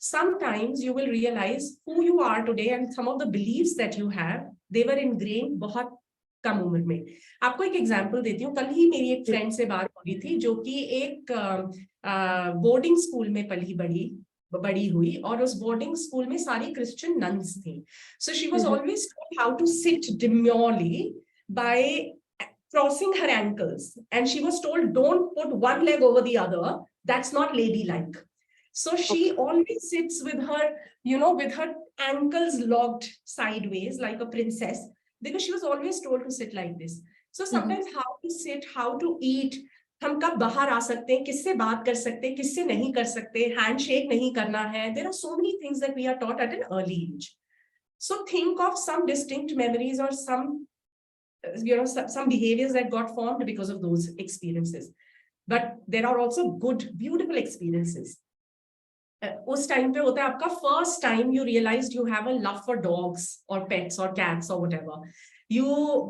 A: Sometimes you will realize who you are today and some of the beliefs that you have, they were ingrained बहुत कम उम्र में. आपको एक एग्जांपल देती हूँ. कल ही मेरी एक फ्रेंड से बात हो रही थी जो कि एक बोर्डिंग स्कूल में बड़ी हुई और उस बोर्डिंग स्कूल में सारी क्रिश्चियन नन्स थी. So she was always told how to sit demurely by crossing her ankles, and she was told don't put one leg over the other, that's not ladylike. So she always sits with her, with her ankles locked sideways like a princess, because she was always told to sit like this. So sometimes how to sit, how to eat, हम कब बाहर आ सकते हैं, किससे बात कर सकते हैं, किससे नहीं कर सकते, हैंडशेक नहीं करना है. There are so many things that we are taught at an early age. So think of some distinct memories or some behaviors that got formed because of those experiences. But there are also good, beautiful experiences. उस time पे होता है आपका first time you realised you have a love for dogs और pets और cats और whatever.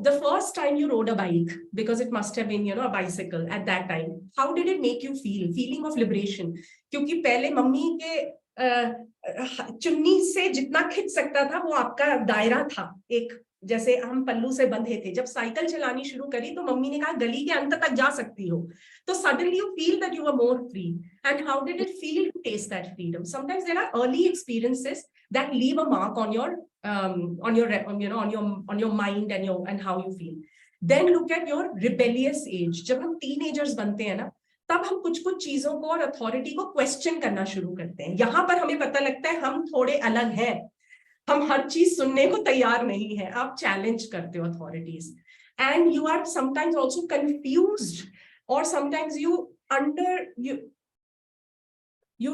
A: The first time you rode a bike, because it must have been, a bicycle at that time. How did it make you feel? Feeling of liberation. क्योंकि पहले mummy के चुन्नी से जितना खिंच सकता था वो आपका दायरा था. एक जैसे हम पल्लू से बंधे थे. जब साइकिल चलानी शुरू करी तो मम्मी ने कहा गली के अंत तक जा सकती हो. So suddenly you feel that you are more free. And how did it feel to taste that freedom? Sometimes there are early experiences that leave a mark on your mind and how you feel. Then look at your rebellious age. जब हम teenagers बनते हैं ना, तब हम कुछ चीजों को और अथॉरिटी को क्वेश्चन करना शुरू करते हैं. यहाँ पर हमें पता लगता है हम थोड़े अलग हैं. हम हर चीज सुनने को तैयार नहीं है. आप चैलेंज करते हो authorities. And you are sometimes also confused, or sometimes you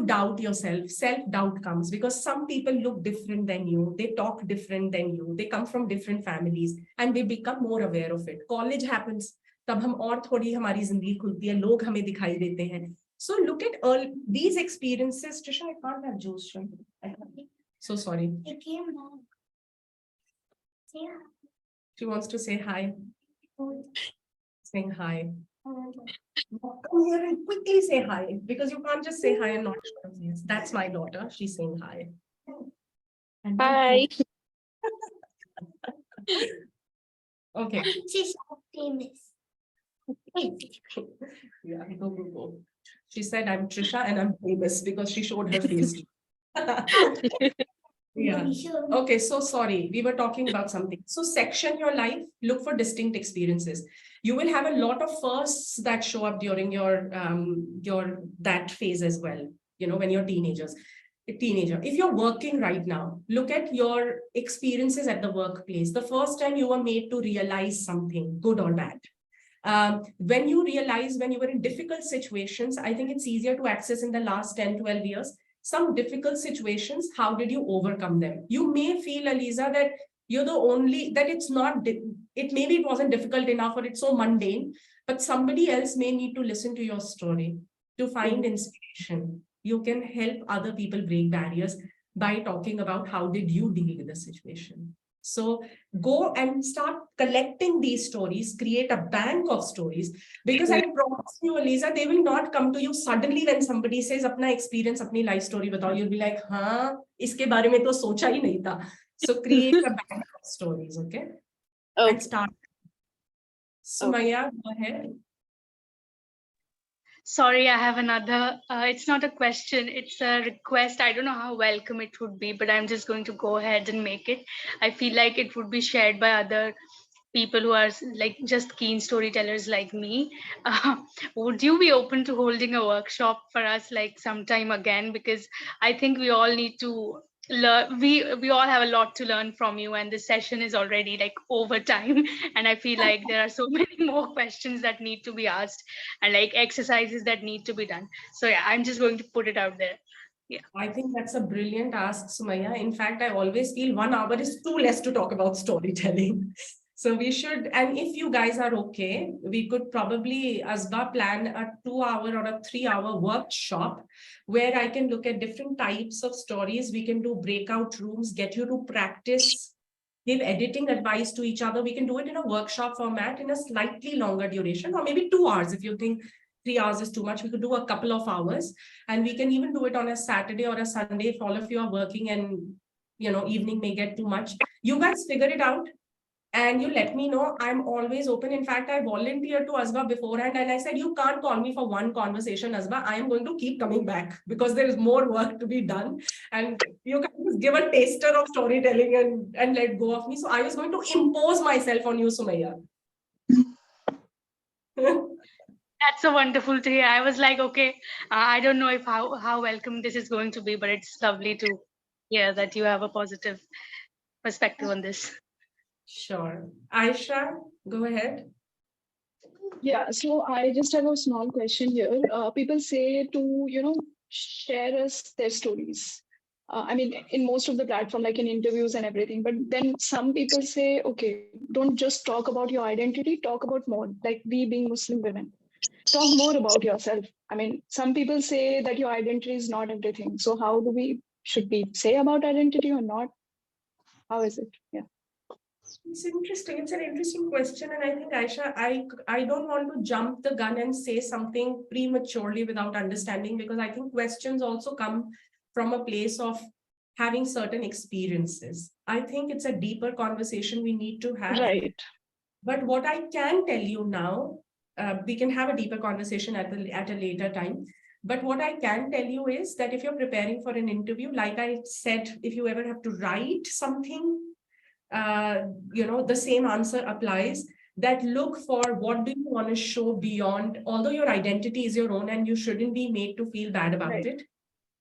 A: doubt yourself. Self-doubt comes because some people look different than you, they talk different than you, they come from different families, and they become more aware of it. College happens, तब हम और थोड़ी हमारी जिंदगी खुलती है, लोग हमें दिखाई देते हैं. So look at all these experiences. Trisha, I can't have juice. So sorry.
M: It came down. Yeah.
A: She wants to say hi. Saying hi. Come here and quickly say hi, because you can't just say hi and not show your face. That's my daughter. She's saying hi. And
V: Hi.
A: Okay.
M: She's so famous.
A: Yeah, go. She said I'm Trisha and I'm famous because she showed her face. Yeah. Okay, so sorry. We were talking about something. So section your life, look for distinct experiences. You will have a lot of firsts that show up during your that phase as well, when you're teenager. If you're working right now, look at your experiences at the workplace. The first time you were made to realize something, good or bad. When you were in difficult situations, I think it's easier to access in the last 10, 12 years. Some difficult situations, how did you overcome them? You may feel, Aliza, that you're the only, that it's not, maybe it wasn't difficult enough or it's so mundane, but somebody else may need to listen to your story to find inspiration. You can help other people break barriers by talking about how did you deal with the situation. So go and start collecting these stories, create a bank of stories, because I promise you, Aliza, they will not come to you suddenly when somebody says, apna experience, apni life story batao. You'll be like, हाँ, इसके बारे में तो सोचा ही नहीं था. So create a bank of stories, okay? And start. Sumaya, go ahead.
C: Sorry, I have another, it's not a question, it's a request. I don't know how welcome it would be, but I'm just going to go ahead and make it. I feel like it would be shared by other people who are like just keen storytellers like me. Would you be open to holding a workshop for us like sometime again? Because I think we all need to learn, we all have a lot to learn from you, and this session is already like over time, and I feel like there are so many more questions that need to be asked and like exercises that need to be done. So yeah, I'm just going to put it out there. Yeah.
A: I think that's a brilliant ask, Sumaya. In fact, I always feel 1 hour is too less to talk about storytelling. So we should, and if you guys are okay, we could probably, Asba, plan a 2 hour or a 3 hour workshop where I can look at different types of stories. We can do breakout rooms, get you to practice, give editing advice to each other. We can do it in a workshop format in a slightly longer duration, or maybe 2 hours. If you think 3 hours is too much, we could do a couple of hours, and we can even do it on a Saturday or a Sunday if all of you are working and evening may get too much. You guys figure it out and you let me know. I'm always open. In fact, I volunteered to Asba beforehand and I said, you can't call me for one conversation, Asba. I am going to keep coming back because there is more work to be done. And you can just give a taster of storytelling and let go of me. So I was going to impose myself on you, Sumaya.
C: That's so wonderful to hear. I was like, okay, I don't know if how welcome this is going to be, but it's lovely to hear that you have a positive perspective on this.
A: Sure. Aisha, go ahead.
D: Yeah, so I just have a small question here. People say to, share us their stories. I mean, in most of the platform, like in interviews and everything, but then some people say, okay, don't just talk about your identity, talk about more, like we being Muslim women. Talk more about yourself. I mean, some people say that your identity is not everything. So how should we say about identity or not? How is it? Yeah.
A: It's interesting. It's an interesting question. And I think, Aisha, I don't want to jump the gun and say something prematurely without understanding, because I think questions also come from a place of having certain experiences. I think it's a deeper conversation we need to have.
D: Right.
A: But what I can tell you now, we can have a deeper conversation at a later time. But what I can tell you is that if you're preparing for an interview, like I said, if you ever have to write something, the same answer applies, that look for what do you want to show beyond, although your identity is your own and you shouldn't be made to feel bad about it.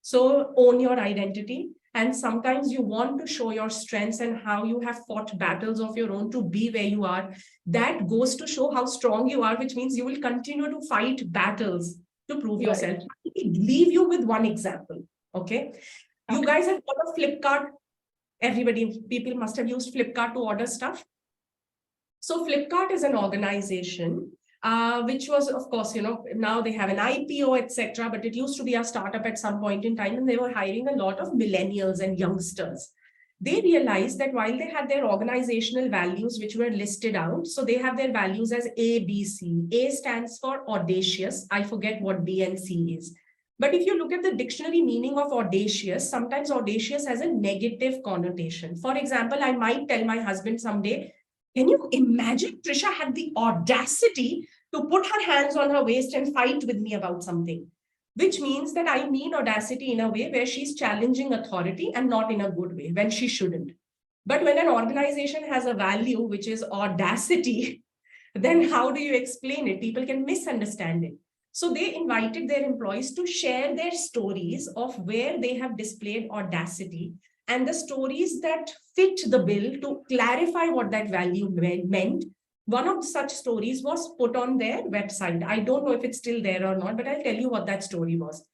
A: So own your identity. And sometimes you want to show your strengths and how you have fought battles of your own to be where you are. That goes to show how strong you are, which means you will continue to fight battles to prove yourself. Let me leave you with one example. Okay. You guys have got a Flipkart. People must have used Flipkart to order stuff. So Flipkart is an organization which was, of course, now they have an IPO, etc. But it used to be a startup at some point in time, and they were hiring a lot of millennials and youngsters. They realized that while they had their organizational values, which were listed out, so they have their values as A, B, C. A stands for audacious. I forget what B and C is. But if you look at the dictionary meaning of audacious, sometimes audacious has a negative connotation. For example, I might tell my husband someday, can you imagine Trisha had the audacity to put her hands on her waist and fight with me about something? Which means that I mean audacity in a way where she's challenging authority and not in a good way, when she shouldn't. But when an organization has a value, which is audacity, then how do you explain it? People can misunderstand it. So they invited their employees to share their stories of where they have displayed audacity and the stories that fit the bill to clarify what that value meant. One of such stories was put on their website. I don't know if it's still there or not, but I'll tell you what that story was.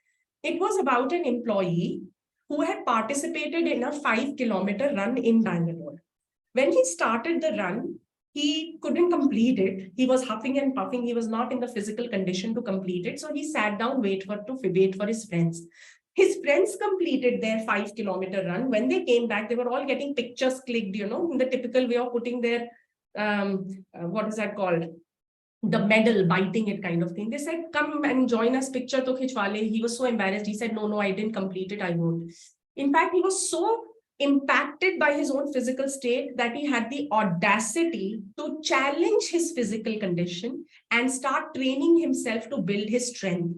A: It was about an employee who had participated in a 5-kilometer run in Bangalore. When he started the run, he couldn't complete it. He was huffing and puffing. He was not in the physical condition to complete it. So he sat down, wait for his friends. His friends completed their 5-kilometer run. When they came back, they were all getting pictures clicked, in the typical way of putting their, what is that called? The medal, biting it kind of thing. They said, come and join us, picture to khichwa le. He was so embarrassed. He said, no, I didn't complete it. I won't. In fact, he was so impacted by his own physical state that he had the audacity to challenge his physical condition and start training himself to build his strength.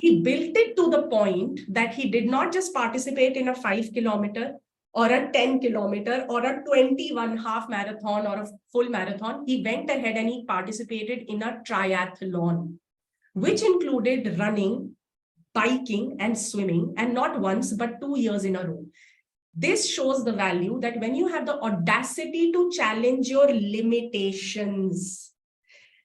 A: He built it to the point that he did not just participate in a 5-kilometer or a 10-kilometer or a 21 half marathon or a full marathon. He went ahead and he participated in a triathlon, which included running, biking, and swimming, and not once, but 2 years in a row. This shows the value that when you have the audacity to challenge your limitations,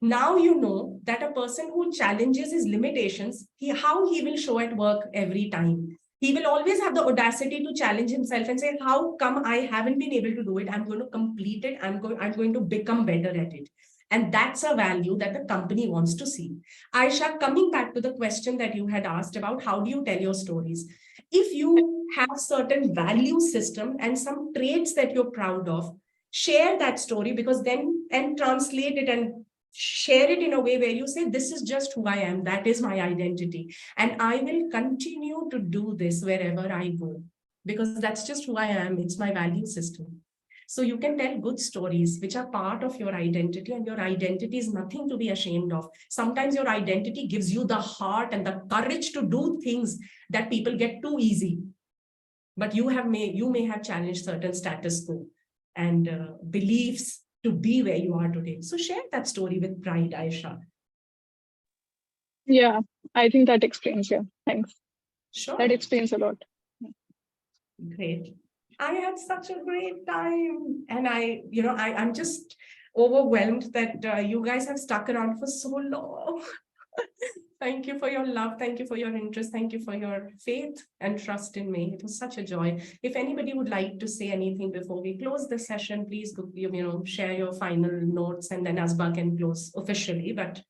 A: now you know that a person who challenges his limitations, how he will show at work every time. He will always have the audacity to challenge himself and say, how come I haven't been able to do it? I'm going to complete it. I'm going to become better at it. And that's a value that the company wants to see. Aisha, coming back to the question that you had asked about, how do you tell your stories? If you have certain value system and some traits that you're proud of, share that story, because then, and translate it and share it in a way where you say, this is just who I am. That is my identity. And I will continue to do this wherever I go, because that's just who I am. It's my value system. So you can tell good stories which are part of your identity, and your identity is nothing to be ashamed of. Sometimes your identity gives you the heart and the courage to do things that people get too easy. But you may have challenged certain status quo and beliefs to be where you are today. So share that story with pride, Aisha.
D: Yeah, I think that explains. Yeah, thanks.
A: Sure.
D: That explains a lot.
A: Great. I had such a great time. And I'm just overwhelmed that you guys have stuck around for so long. Thank you for your love. Thank you for your interest. Thank you for your faith and trust in me. It was such a joy. If anybody would like to say anything before we close the session, please share your final notes, and then Asba can close officially. But